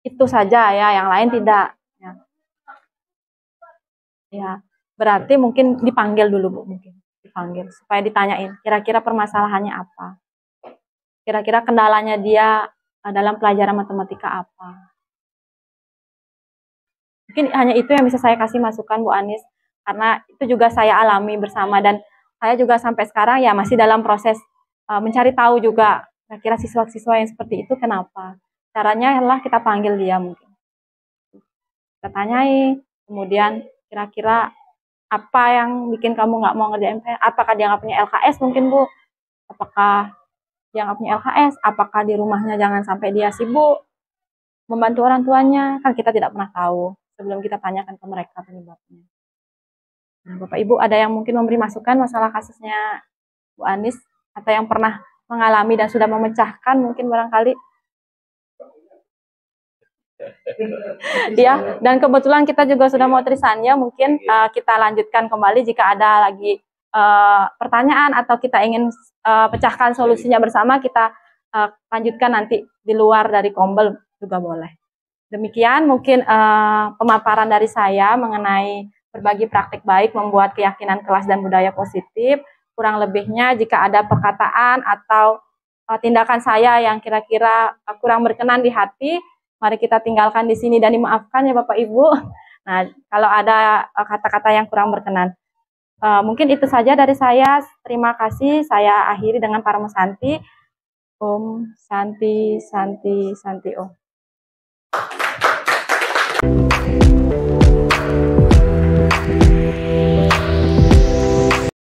itu saja ya, yang lain tidak. Ya, berarti mungkin dipanggil dulu Bu, mungkin dipanggil supaya ditanyain kira-kira permasalahannya apa, kira-kira kendalanya dia dalam pelajaran matematika apa. Mungkin hanya itu yang bisa saya kasih masukan Bu Anies, karena itu juga saya alami bersama, dan saya juga sampai sekarang ya masih dalam proses mencari tahu juga kira-kira siswa-siswa yang seperti itu kenapa. Caranya adalah kita panggil dia, mungkin kita tanyai, kemudian kira-kira apa yang bikin kamu nggak mau ngerjain PR? Apakah dia nggak punya LKS mungkin Bu? Apakah dia nggak punya LKS? Apakah di rumahnya jangan sampai dia sibuk membantu orang tuanya? Kan kita tidak pernah tahu sebelum kita tanyakan ke mereka penyebabnya. Nah, Bapak Ibu ada yang mungkin memberi masukan masalah kasusnya Bu Anies, atau yang pernah mengalami dan sudah memecahkan mungkin barangkali? Ya, dan kebetulan kita juga sudah mau trisannya, mungkin kita lanjutkan kembali jika ada lagi pertanyaan atau kita ingin pecahkan solusinya bersama, kita lanjutkan nanti di luar dari Kombel juga boleh. Demikian mungkin pemaparan dari saya mengenai berbagi praktik baik membuat keyakinan kelas dan budaya positif. Kurang lebihnya jika ada perkataan atau tindakan saya yang kira-kira kurang berkenan di hati, mari kita tinggalkan di sini dan dimaafkan ya Bapak Ibu. Nah, kalau ada kata-kata yang kurang berkenan. Mungkin itu saja dari saya. Terima kasih. Saya akhiri dengan Paramo Santi. Om Santi Santi Santi Om.